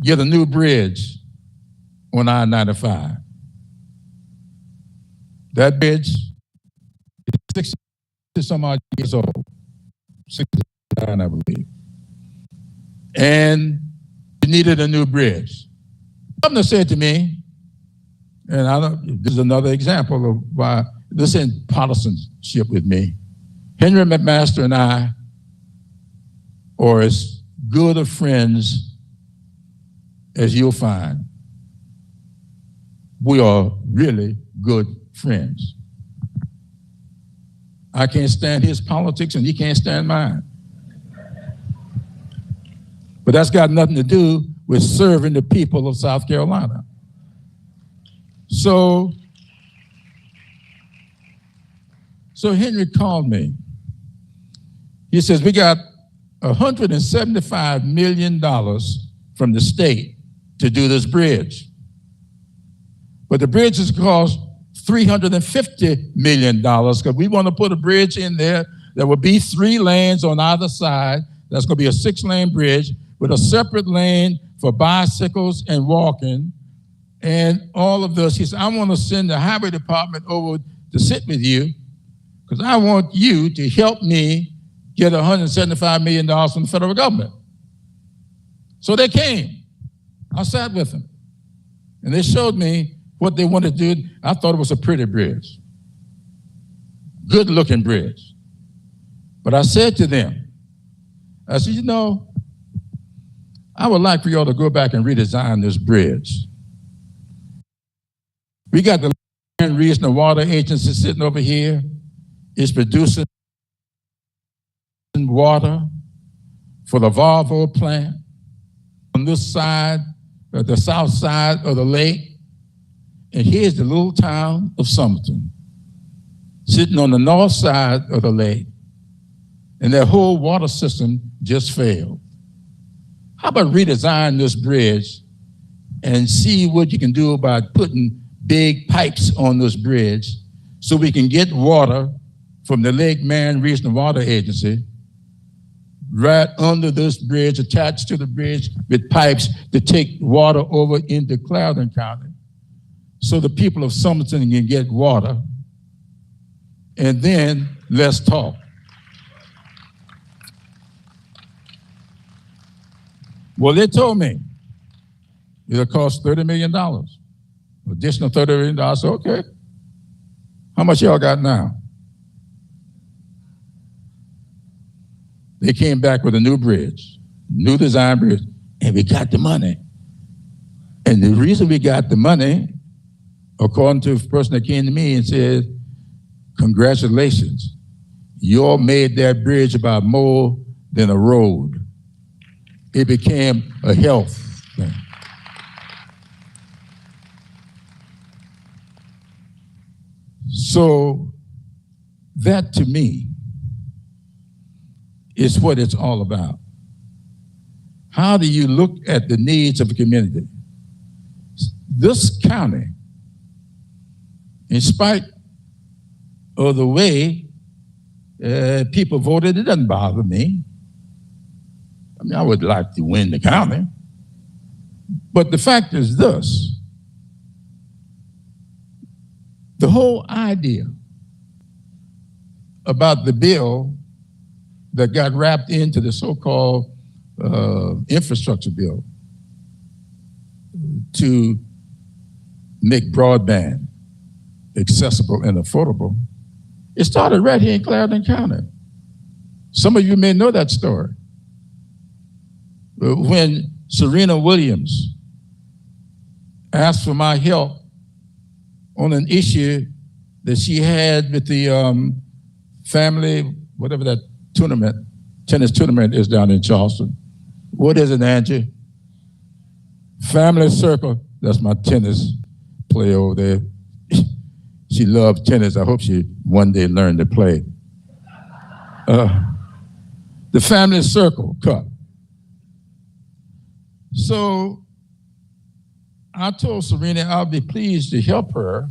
get a new bridge on I-95. That bridge is 60 some odd years old, 69, I believe. And we needed a new bridge. The governor said to me, and this is another example of why this isn't partisanship with me. Henry McMaster and I are as good of friends as you'll find. We are really good friends. I can't stand his politics and he can't stand mine. But that's got nothing to do with serving the people of South Carolina. So Henry called me. He says, we got $175 million from the state to do this bridge. But the bridge has cost $350 million because we want to put a bridge in there that will be 3 lanes on either side. That's going to be a 6-lane bridge with a separate lane for bicycles and walking and all of this. He said, I want to send the highway department over to sit with you because I want you to help me get $175 million from the federal government. So they came. I sat with them. And they showed me what they wanted to do. I thought it was a pretty bridge. Good-looking bridge. But I said to them, I said, you know, I would like for y'all to go back and redesign this bridge. We got the Land Regional Water Agency sitting over here. It's producing water for the Volvo plant on this side, the south side of the lake. And here's the little town of Somerton, sitting on the north side of the lake, and their whole water system just failed. How about redesign this bridge and see what you can do about putting big pipes on this bridge so we can get water from the Lake Marion Regional Water Agency right under this bridge, attached to the bridge with pipes to take water over into Clyburn County so the people of Somerton can get water. And then let's talk. Well, they told me it'll cost $30 million. Additional $30 million. I said, okay. How much y'all got now? They came back with a new bridge, new design bridge, and we got the money. And the reason we got the money, according to a person that came to me and said, congratulations, you all made that bridge about more than a road. It became a health thing. So that to me is what it's all about. How do you look at the needs of the community? This county, in spite of the way people voted, it doesn't bother me. I mean, I would like to win the county. But the fact is this: the whole idea about the bill that got wrapped into the so-called infrastructure bill to make broadband accessible and affordable, it started right here in Clarendon County. Some of you may know that story. When Serena Williams asked for my help on an issue that she had with the family, whatever that tournament, tennis tournament is down in Charleston. What is it, Angie? Family Circle. That's my tennis player over there. She loves tennis. I hope she one day learned to play. The Family Circle Cup. So I told Serena I'll be pleased to help her,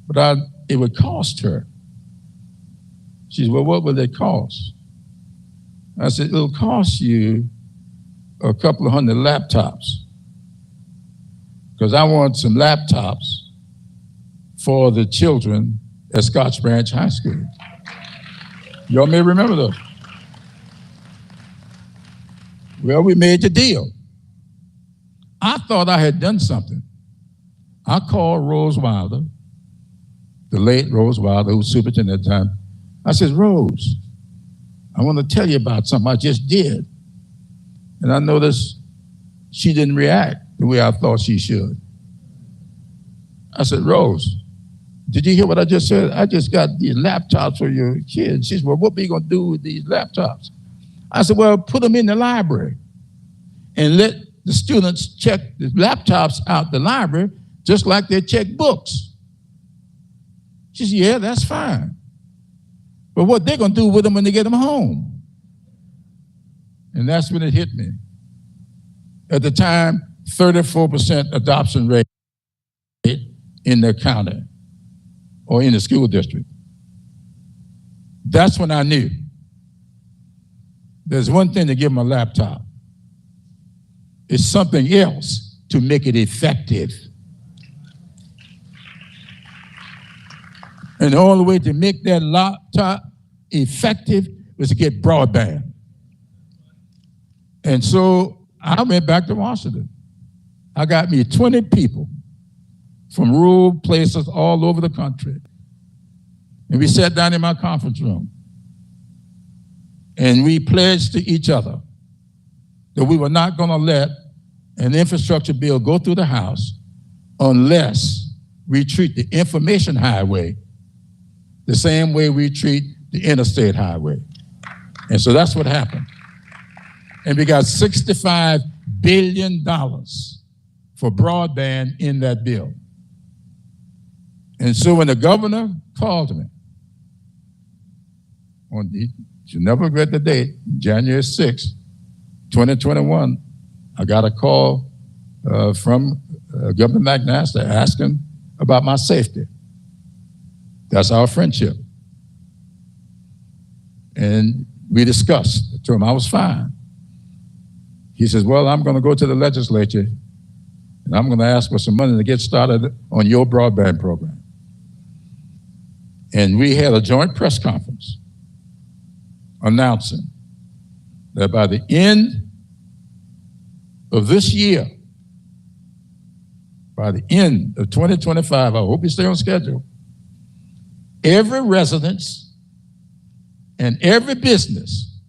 but it would cost her. She said, well, what will it cost? I said, it'll cost you a couple of hundred laptops, because I want some laptops for the children at Scotch Branch High School. Y'all may remember those. Well, we made the deal. I thought I had done something. I called Rose Wilder, the late Rose Wilder, who was superintendent at the time. I said, Rose, I want to tell you about something I just did. And I noticed she didn't react the way I thought she should. I said, Rose, did you hear what I just said? I just got these laptops for your kids. She said, well, what are you going to do with these laptops? I said, well, put them in the library and let the students check the laptops out the library just like they check books. She said, yeah, that's fine. But what they're going to do with them when they get them home? And that's when it hit me. At the time, 34% adoption rate in the county or in the school district. That's when I knew there's one thing to give them a laptop. It's something else to make it effective. And the only way to make that laptop effective was to get broadband. And so I went back to Washington. I got me 20 people from rural places all over the country. And we sat down in my conference room. And we pledged to each other that we were not going to let an infrastructure bill go through the House unless we treat the information highway the same way we treat the interstate highway. And so that's what happened. And we got $65 billion for broadband in that bill. And so when the governor called me, you'll never regret the date, January 6, 2021, I got a call from Governor McNaster asking about my safety. That's our friendship. And we discussed. I told him I was fine. He says, well, I'm going to go to the legislature and I'm going to ask for some money to get started on your broadband program. And we had a joint press conference announcing that by the end of this year, by the end of 2025, I hope you stay on schedule, every residence and every business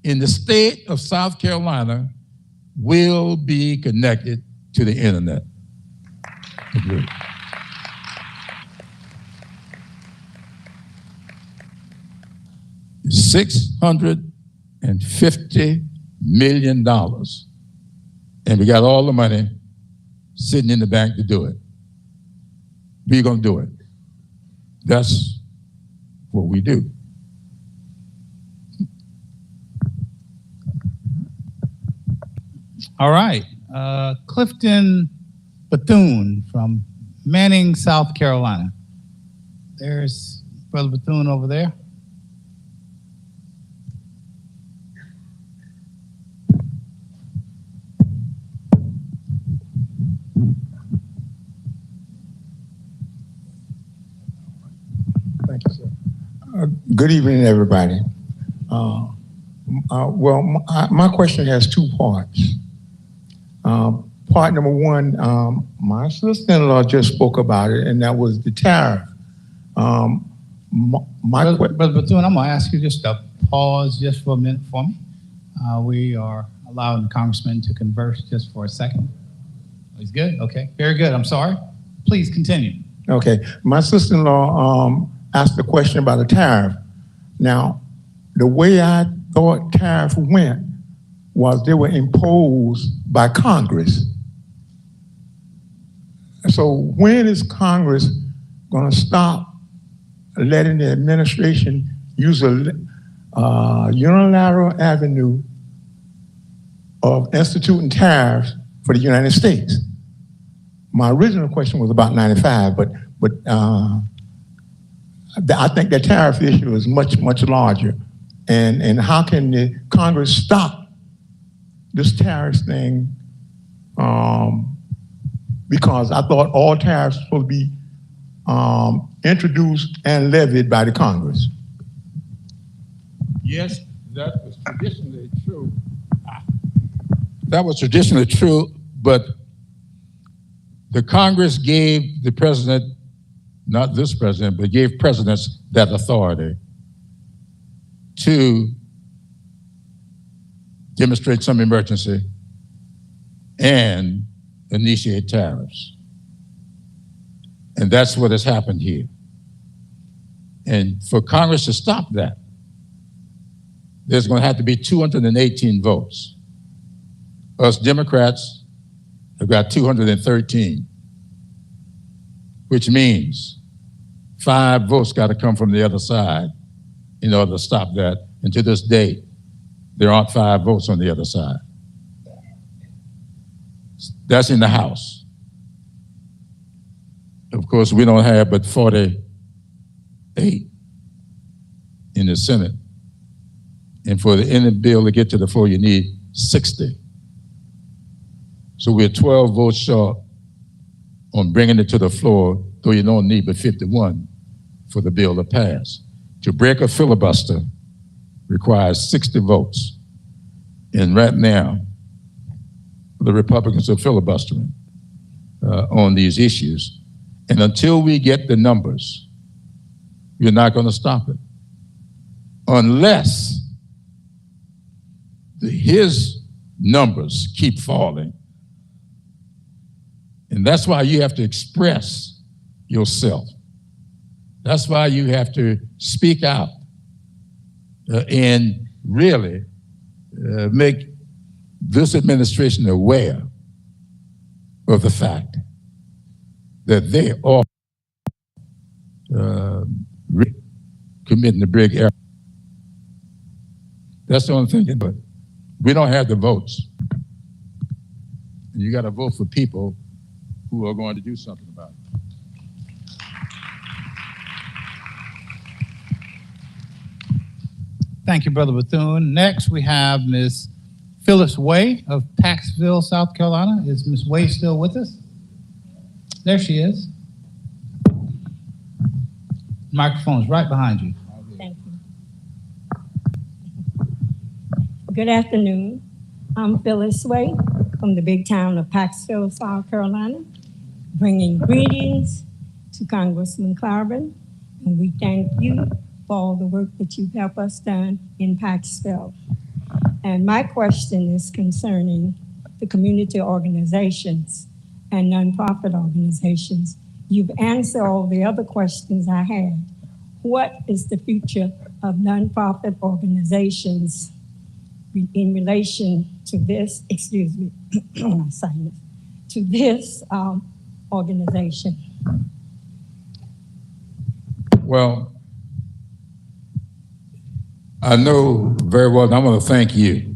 in the state of South Carolina will be connected to the internet. Agreed. $650 million. And we got all the money sitting in the bank to do it. We're going to do it. That's what we do.
All right. Clifton Bethune from Manning, South Carolina. There's Brother Bethune over there.
Thank you, sir. Good evening, everybody. My question has two parts. Part number one, my sister-in-law just spoke about it, and that was the tariff.
Brother Bethune, I'm going to ask you just to pause just for a minute for me. We are allowing the congressman to converse just for a second. He's good? Okay. Very good. I'm sorry. Please continue.
Okay. My sister-in-law asked a question about a tariff. Now, the way I thought tariff went was they were imposed by Congress. So when is Congress going to stop letting the administration use a unilateral avenue of instituting tariffs for the United States? My original question was about 95, but I think the tariff issue is much, much larger. And how can the Congress stop this tariff thing? Because I thought all tariffs were supposed to be introduced and levied by the Congress.
Yes, that was traditionally true. That was traditionally true, but the Congress gave the president, not this president, but gave presidents that authority to demonstrate some emergency and initiate tariffs. And that's what has happened here. And for Congress to stop that, there's going to have to be 218 votes. Us Democrats have got 213, which means 5 votes got to come from the other side in order to stop that. And to this day, there aren't 5 votes on the other side. That's in the House. Of course, we don't have but 48 in the Senate. And for any bill to get to the floor, you need 60. So we're 12 votes short on bringing it to the floor, though you don't need but 51 for the bill to pass. To break a filibuster requires 60 votes. And right now, the Republicans are filibustering on these issues. And until we get the numbers, we're not going to stop it. Unless his numbers keep falling. And that's why you have to express yourself. That's why you have to speak out and really make this administration aware of the fact that they are committing a big error. That's the only thing, but we don't have the votes. And you got to vote for people who are going to do something about it.
Thank you, Brother Bethune. Next, we have Ms. Phyllis Way of Paxville, South Carolina. Is Ms. Way still with us? There she is. Microphone is right behind you.
Thank you. Good afternoon. I'm Phyllis Way from the big town of Paxville, South Carolina, bringing greetings to Congressman Clyburn, and we thank you for all the work that you've helped us done in Paxville. And my question is concerning the community organizations and nonprofit organizations. You've answered all the other questions I had. What is the future of nonprofit organizations in relation to this, excuse me, my sinus, to this organization?
Well, I know very well, and I want to thank you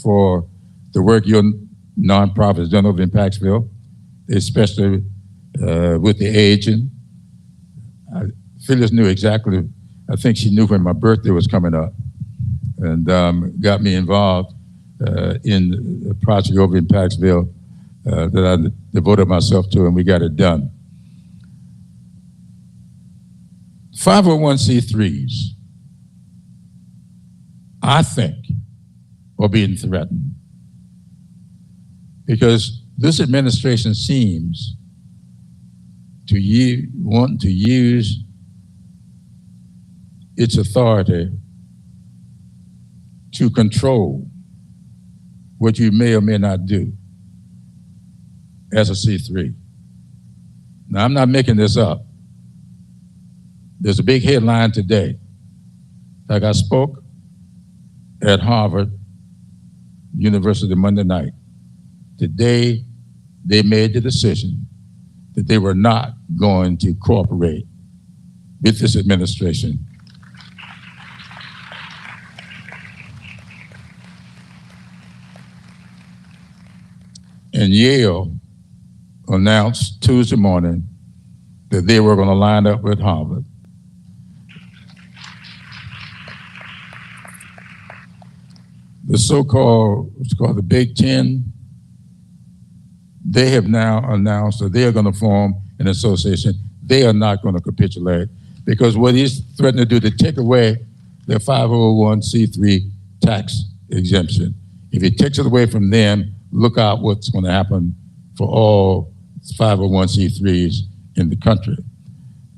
for the work your nonprofit has done over in Paxville, especially with the aging. Phyllis knew exactly, I think she knew when my birthday was coming up, and got me involved in the project over in Paxville that I devoted myself to, and we got it done. 501c3s, I think, are being threatened because this administration seems to want to use its authority to control what you may or may not do as a C3. Now, I'm not making this up. There's a big headline today. Like I spoke at Harvard University Monday night. Today, they made the decision that they were not going to cooperate with this administration. And Yale announced Tuesday morning that they were going to line up with Harvard. The so-called, what's called the Big Ten, they have now announced that they are going to form an association. They are not going to capitulate because what he's threatening to do to take away their 501c3 tax exemption. If he takes it away from them, look out what's going to happen for all 501c3s in the country.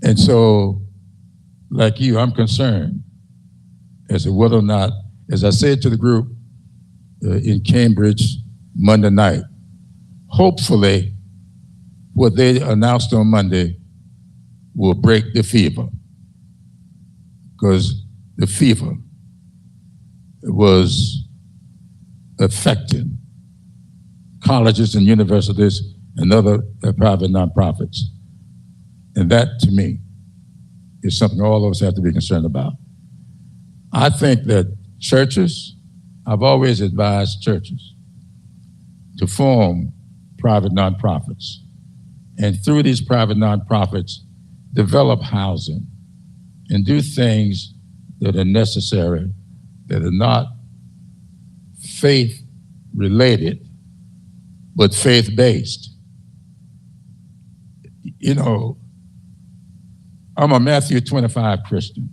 And so, like you, I'm concerned as to whether or not, as I said to the group in Cambridge Monday night, hopefully what they announced on Monday will break the fever, because the fever was affecting colleges and universities and other private nonprofits. And that, to me, is something all of us have to be concerned about. I think that churches, I've always advised churches to form private nonprofits. And through these private nonprofits, develop housing and do things that are necessary, that are not faith-related, but faith-based. You know, I'm a Matthew 25 Christian.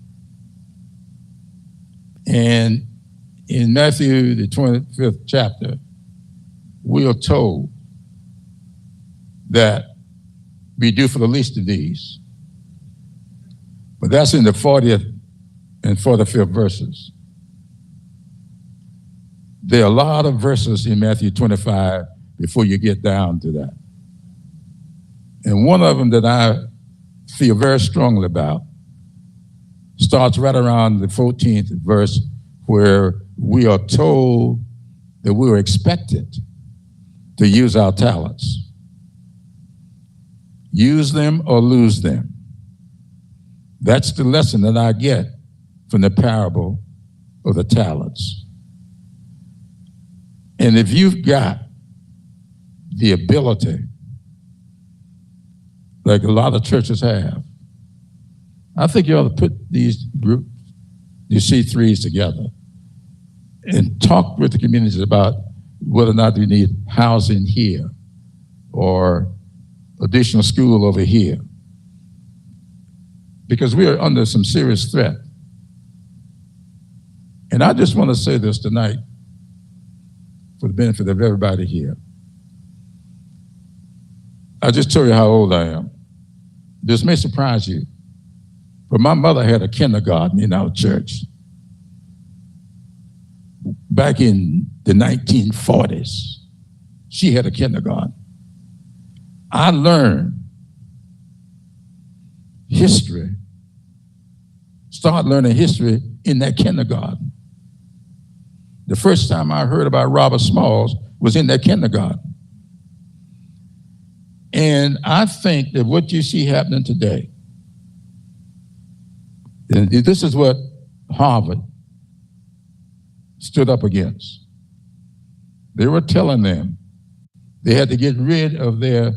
And in Matthew, the 25th chapter, we are told that we do for the least of these. But that's in the 40th and 45th verses. There are a lot of verses in Matthew 25 before you get down to that. And one of them that I feel very strongly about starts right around the 14th verse, where we are told that we are expected to use our talents. Use them or lose them. That's the lesson that I get from the parable of the talents. And if you've got the ability, like a lot of churches have, I think you ought to put these groups, these C3s together and talk with the communities about whether or not we need housing here or additional school over here. Because we are under some serious threat. And I just want to say this tonight for the benefit of everybody here. I just told you how old I am. This may surprise you, but my mother had a kindergarten in our church back in the 1940s. she had a kindergarten. I learned history, started learning history in that kindergarten. The first time I heard about Robert Smalls was in that kindergarten. And I think that what you see happening today, and this is what Harvard stood up against. They were telling them they had to get rid of their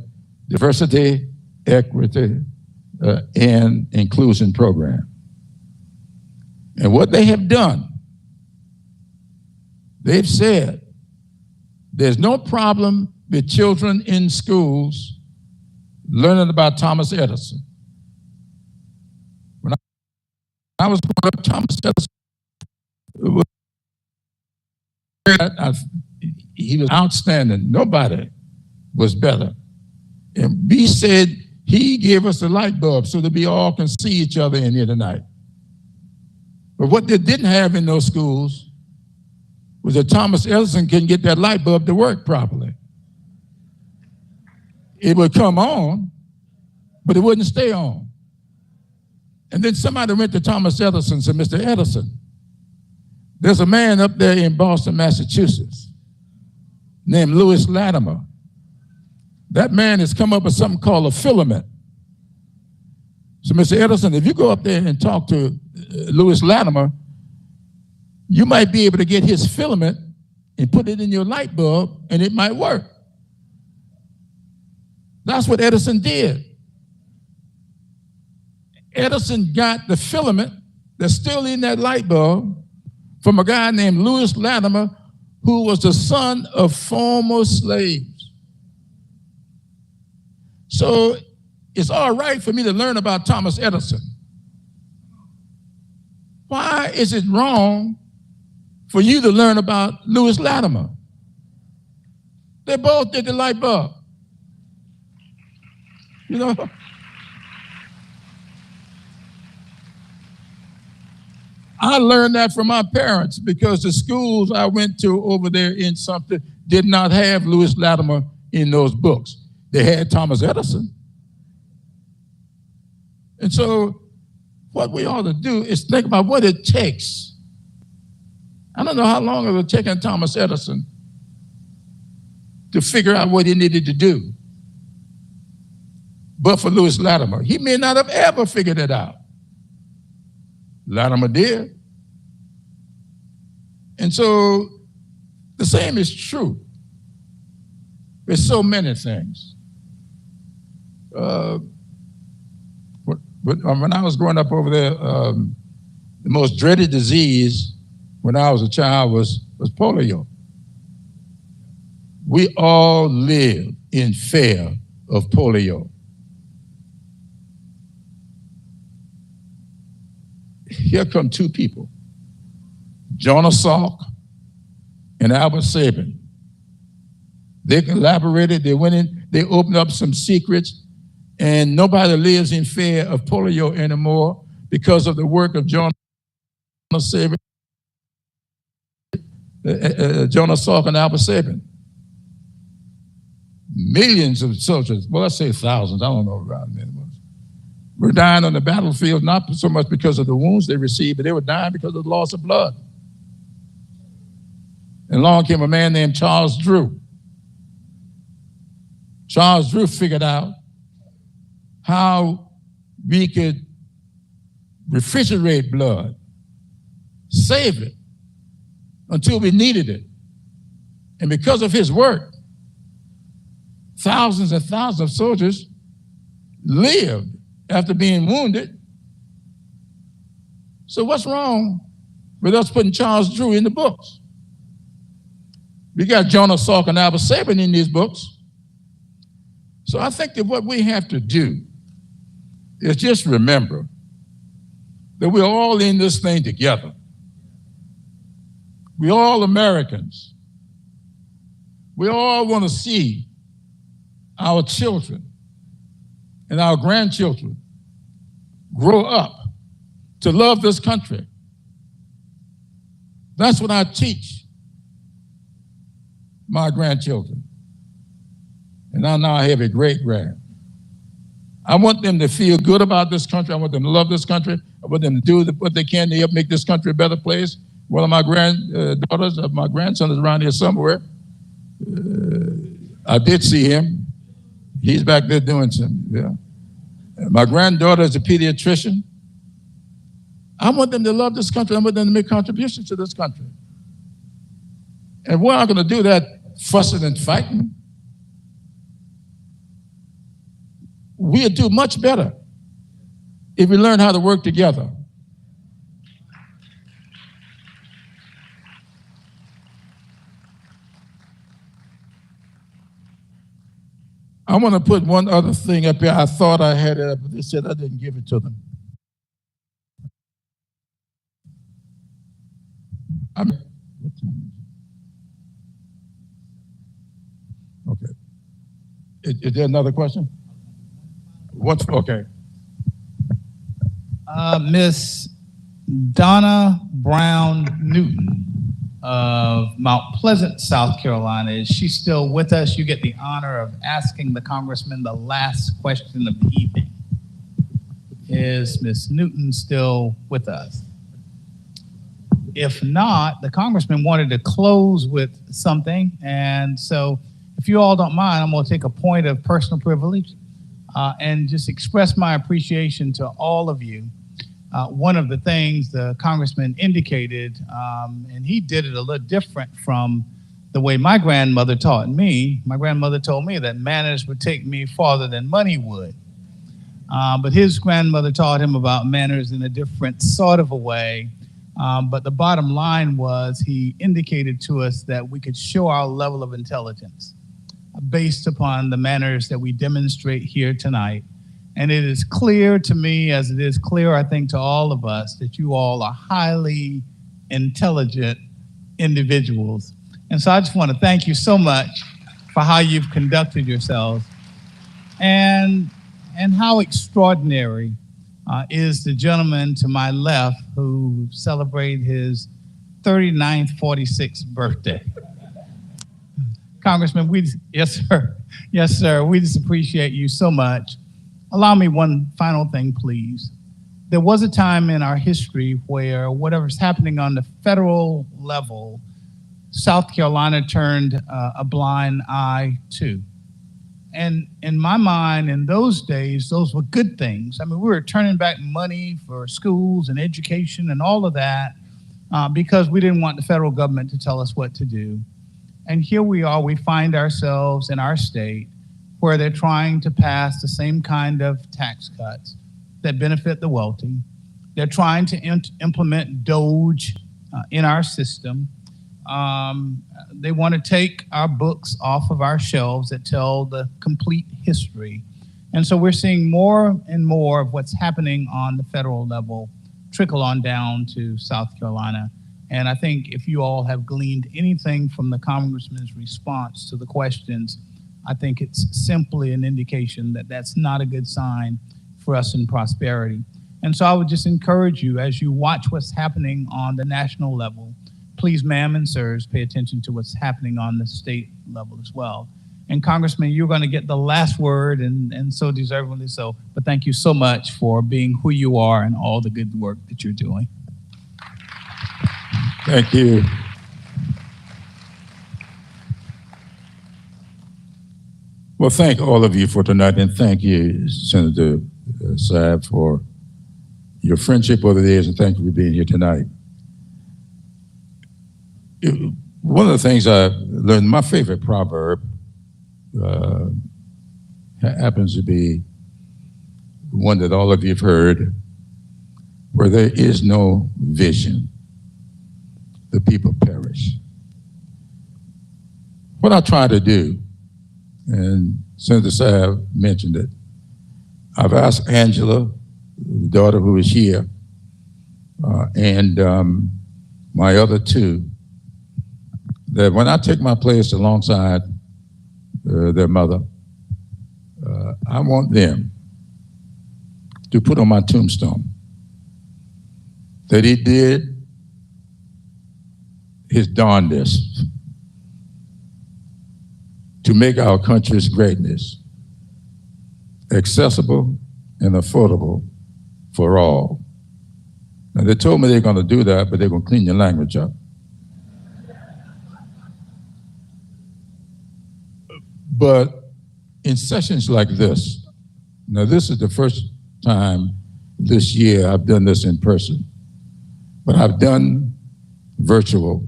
diversity, equity, and inclusion program. And what they have done, they've said there's no problem with children in schools learning about Thomas Edison. When I was growing up, Thomas Edison he was outstanding. Nobody was better. And we said he gave us a light bulb so that we all can see each other in here tonight. But what they didn't have in those schools was that Thomas Edison couldn't get that light bulb to work properly. It would come on, but it wouldn't stay on. And then somebody went to Thomas Edison and said, Mr. Edison, there's a man up there in Boston, Massachusetts, named Lewis Latimer. That man has come up with something called a filament. So, Mr. Edison, if you go up there and talk to Lewis Latimer, you might be able to get his filament and put it in your light bulb, and it might work. That's what Edison did. Edison got the filament that's still in that light bulb from a guy named Lewis Latimer, who was the son of former slaves. So it's all right for me to learn about Thomas Edison. Why is it wrong for you to learn about Lewis Latimer? They both did the light bulb. You know? I learned that from my parents because the schools I went to over there in Sumter did not have Lewis Latimer in those books. They had Thomas Edison. And so what we ought to do is think about what it takes. I don't know how long it would have taken Thomas Edison to figure out what he needed to do. But for Lewis Latimer, he may not have ever figured it out. Latimer did. And so the same is true. There's so many things. When I was growing up over there, the most dreaded disease when I was a child was polio. We all live in fear of polio. Here come two people, Jonas Salk and Albert Sabin. They collaborated, they went in, they opened up some secrets, and nobody lives in fear of polio anymore because of the work of Jonas Sabin, Jonas Salk and Albert Sabin. Millions of soldiers, well, let's say thousands, I don't know around there, were dying on the battlefield, not so much because of the wounds they received, but they were dying because of the loss of blood. And along came a man named Charles Drew. Charles Drew figured out how we could refrigerate blood, save it until we needed it. And because of his work, thousands and thousands of soldiers lived after being wounded. So what's wrong with us putting Charles Drew in the books? We got Jonas Salk and Albert Sabin in these books. So I think that what we have to do is just remember that we're all in this thing together. We're all Americans. We all want to see our children and our grandchildren grow up to love this country. That's what I teach my grandchildren. and I now have a great-grand. I want them to feel good about this country. I want them to love this country. I want them to do what they can to help make this country a better place. One of my granddaughters, my grandson is around here somewhere. I did see him. He's back there doing something. Yeah. My granddaughter is a pediatrician. I want them to love this country. I want them to make contributions to this country. And we're not going to do that fussing and fighting. We'll do much better if we learn how to work together. I want to put one other thing up here. I thought I had it up, but they said I didn't give it to them. What time is it? Okay. Is there another question? Okay.
Miss Donna Brown Newton of Mount Pleasant, South Carolina. Is she still with us? You get the honor of asking the Congressman the last question of the evening. Is Miss Newton still with us? If not, the Congressman wanted to close with something. And so if you all don't mind, I'm going to take a point of personal privilege and just express my appreciation to all of you. One of the things the Congressman indicated, and he did it a little different from the way my grandmother taught me. My grandmother told me that manners would take me farther than money would. But his grandmother taught him about manners in a different sort of a way. But the bottom line was he indicated to us that we could show our level of intelligence based upon the manners that we demonstrate here tonight. And it is clear to me, as it is clear, I think, to all of us, that you all are highly intelligent individuals. And so I just want to thank you so much for how you've conducted yourselves and how extraordinary is the gentleman to my left who celebrated his 39th, 46th birthday. Congressman, yes, sir. We just appreciate you so much. Allow me one final thing, please. There was a time in our history where whatever's happening on the federal level, South Carolina turned a blind eye to. And in my mind, in those days, those were good things. I mean, we were turning back money for schools and education and all of that because we didn't want the federal government to tell us what to do. And here we are, we find ourselves in our state where they're trying to pass the same kind of tax cuts that benefit the wealthy. They're trying to implement DOGE in our system. They want to take our books off of our shelves that tell the complete history. And so we're seeing more and more of what's happening on the federal level trickle on down to South Carolina. And I think if you all have gleaned anything from the Congressman's response to the questions, I think it's simply an indication that that's not a good sign for us in prosperity. And so I would just encourage you, as you watch what's happening on the national level, please, ma'am and sirs, pay attention to what's happening on the state level as well. And Congressman, you're going to get the last word, and so deservedly so. But thank you so much for being who you are and all the good work that you're doing.
Thank you. Well, thank all of you for tonight, and thank you, Senator Saab, for your friendship over the years, and thank you for being here tonight. One of the things I learned, my favorite proverb happens to be one that all of you have heard: where there is no vision, the people perish. What I try to do, and Senator Saab mentioned it, I've asked Angela, the daughter who is here, and my other two, that when I take my place alongside their mother, I want them to put on my tombstone that he did his darndest to make our country's greatness accessible and affordable for all. Now, they told me they're going to do that, but they're going to clean your language up. But in sessions like this, now this is the first time this year I've done this in person, but I've done virtual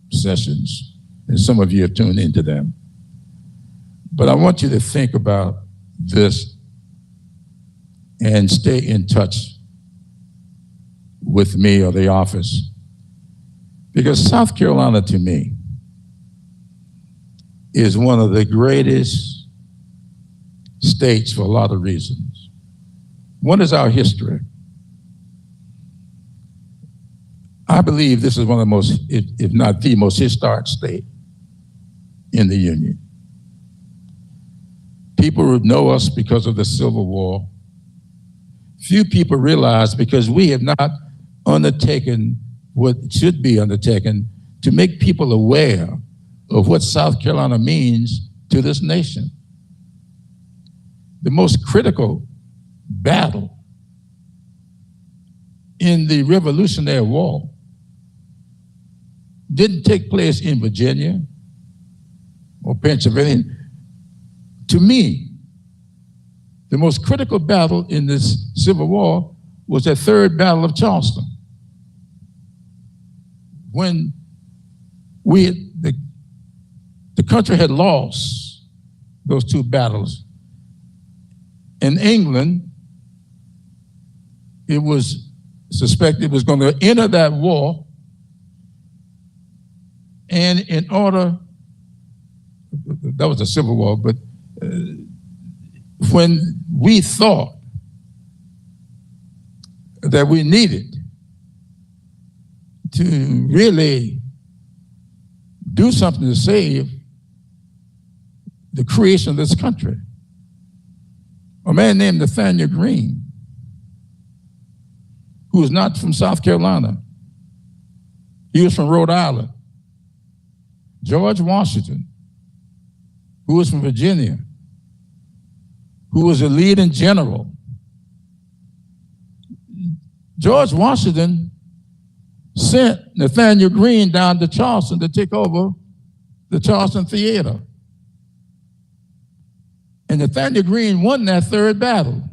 sessions, and some of you have tuned into them. But I want you to think about this and stay in touch with me or the office. Because South Carolina, to me, is one of the greatest states for a lot of reasons. One is our history. I believe this is one of the most, if not the most historic state in the Union. People know us because of the Civil War. Few people realize because we have not undertaken what should be undertaken to make people aware of what South Carolina means to this nation. The most critical battle in the Revolutionary War didn't take place in Virginia or Pennsylvania. To me, the most critical battle in this Civil War was the Third Battle of Charleston. When the country had lost those two battles. In England, it was suspected it was going to enter that war, and in order, that was the Civil War, but when we thought that we needed to really do something to save the creation of this country, a man named Nathaniel Greene, who was not from South Carolina, he was from Rhode Island. George Washington, who was from Virginia, who was a leading general. George Washington sent Nathaniel Greene down to Charleston to take over the Charleston Theater. And Nathaniel Greene won that third battle.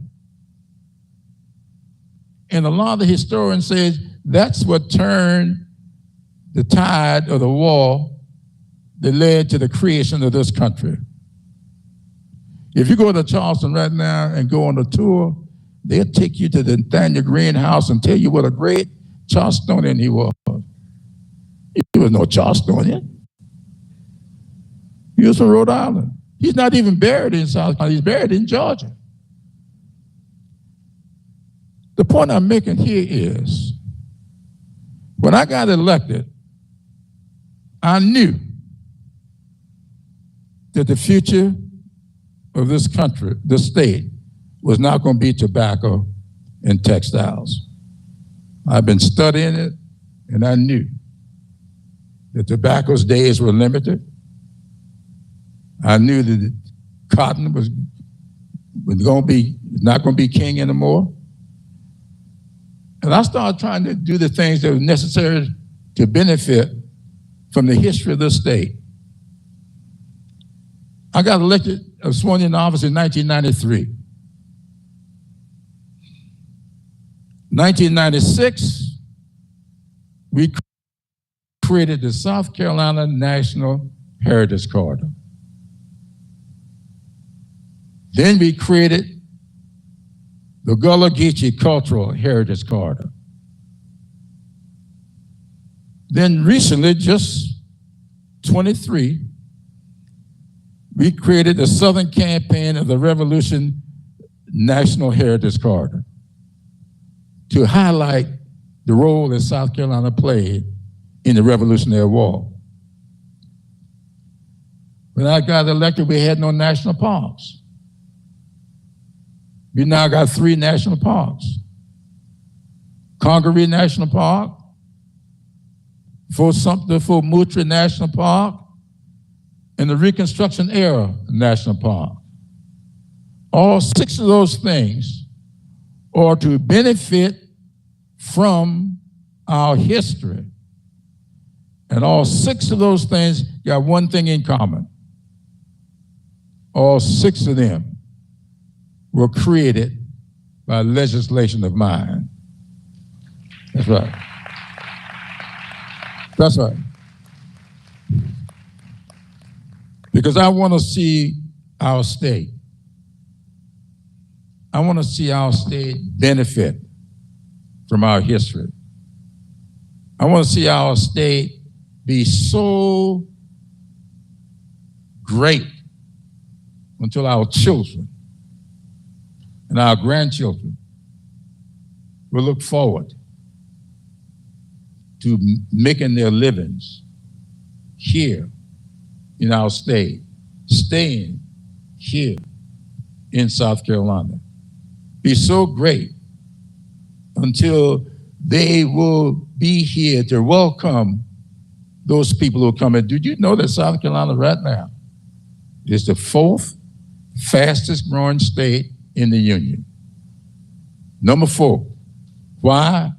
And a lot of the historians say that's what turned the tide of the war that led to the creation of this country. If you go to Charleston right now and go on a tour, they'll take you to the Nathaniel Greene house and tell you what a great Charlestonian he was. He was no Charlestonian. He was from Rhode Island. He's not even buried in South Carolina. He's buried in Georgia. The point I'm making here is, when I got elected, I knew that the future of this country, this state, was not going to be tobacco and textiles. I've been studying it, and I knew that tobacco's days were limited. I knew that cotton was not going to be king anymore. And I started trying to do the things that were necessary to benefit from the history of this state. I got elected, I was sworn in office in 1993. 1996, we created the South Carolina National Heritage Corridor. Then we created the Gullah Geechee Cultural Heritage Corridor. Then recently, just 23, we created the Southern Campaign of the Revolution National Heritage Corridor to highlight the role that South Carolina played in the Revolutionary War. When I got elected, we had no national parks. We now got 3 national parks. Congaree National Park, Fort Sumter, Fort Moultrie National Park, and the Reconstruction Era National Park. All 6 of those things are to benefit from our history. And all 6 of those things got one thing in common. All 6 of them were created by legislation of mine. That's right. That's right. Because I want to see our state. I want to see our state benefit from our history. I want to see our state be so great until our children and our grandchildren will look forward to making their livings here in our state, staying here in South Carolina. Be so great until they will be here to welcome those people who come in. Did you know that South Carolina right now is the 4th fastest growing state in the Union? Number 4. Why?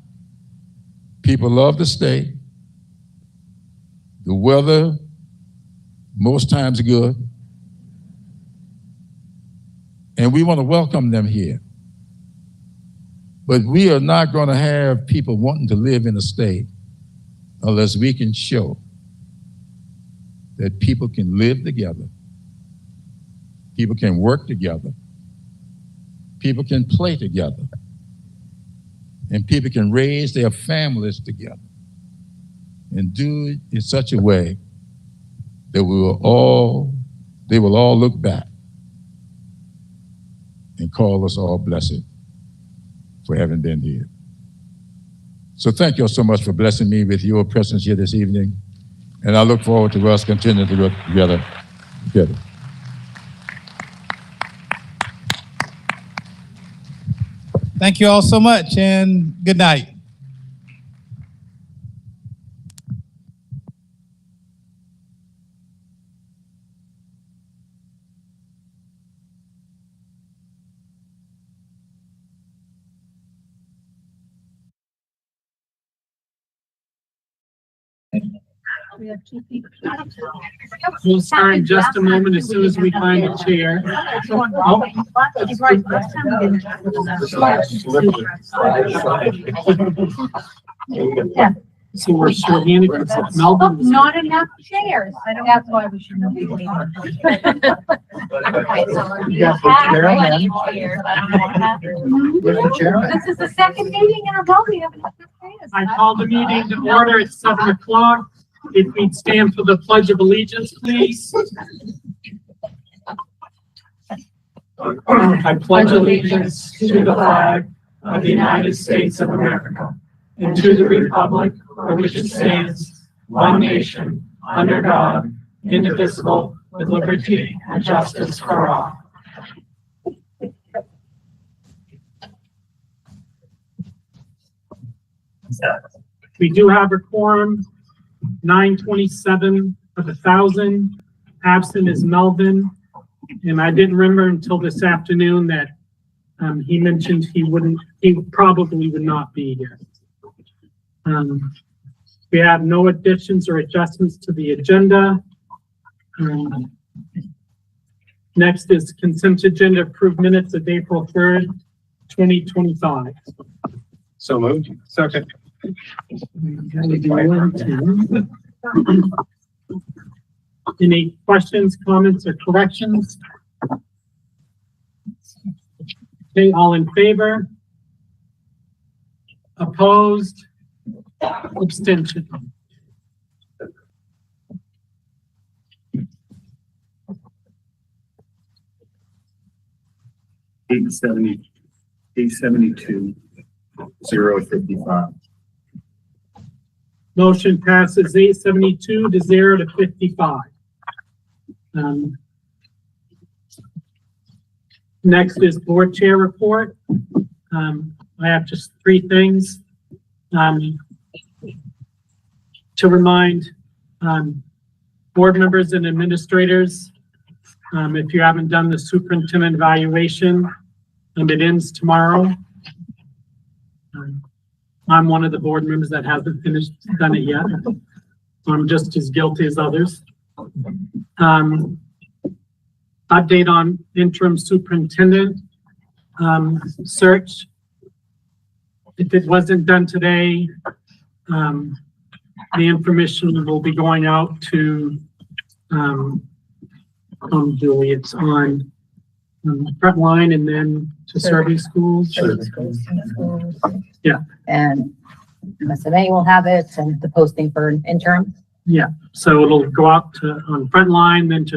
People love the state. The weather, most times good. And we want to welcome them here. But we are not going to have people wanting to live in a state unless we can show that people can live together, people can work together, people can play together, and people can raise their families together and do it in such a way that they will all look back and call us all blessed for having been here. So thank you all so much for blessing me with your presence here this evening. And I look forward to us continuing to work together.
Thank you all so much, and good night.
We'll start in just a moment as soon as we find a chair. So we're short-handed because Melvin.
Not enough chairs. That's why we should move. Okay, so
You got the chair, man.
this is the second meeting in a row we haven't had chairs.
I call the meeting to order at 7 o'clock. If we'd stand for the Pledge of Allegiance, please. I pledge allegiance to the flag of the United States of America and to the republic for which it stands, one nation, under God, indivisible, with liberty and justice for all. We do have a quorum. 927 of 1,000. Absent is Melvin. And I didn't remember until this afternoon that he mentioned he probably would not be here. We have no additions or adjustments to the agenda. Next is consent agenda, approved minutes of April 3rd, 2025.
So moved. Second.
Any questions, comments, or corrections? Okay, all in favor? Opposed? Abstention?
$872, 055.
Motion passes 872 to 0 to 55. Next is board chair report. I have just 3 things. To remind Board members and administrators, if you haven't done the superintendent evaluation, it ends tomorrow. I'm one of the board members that hasn't done it yet. I'm just as guilty as others. Update on interim superintendent search. If it wasn't done today, the information will be going out to Julie. It's on Frontline and then to serving schools. Yeah.
And MSMA will have it and the posting for an interim.
Yeah. So it'll go out to on Frontline, then to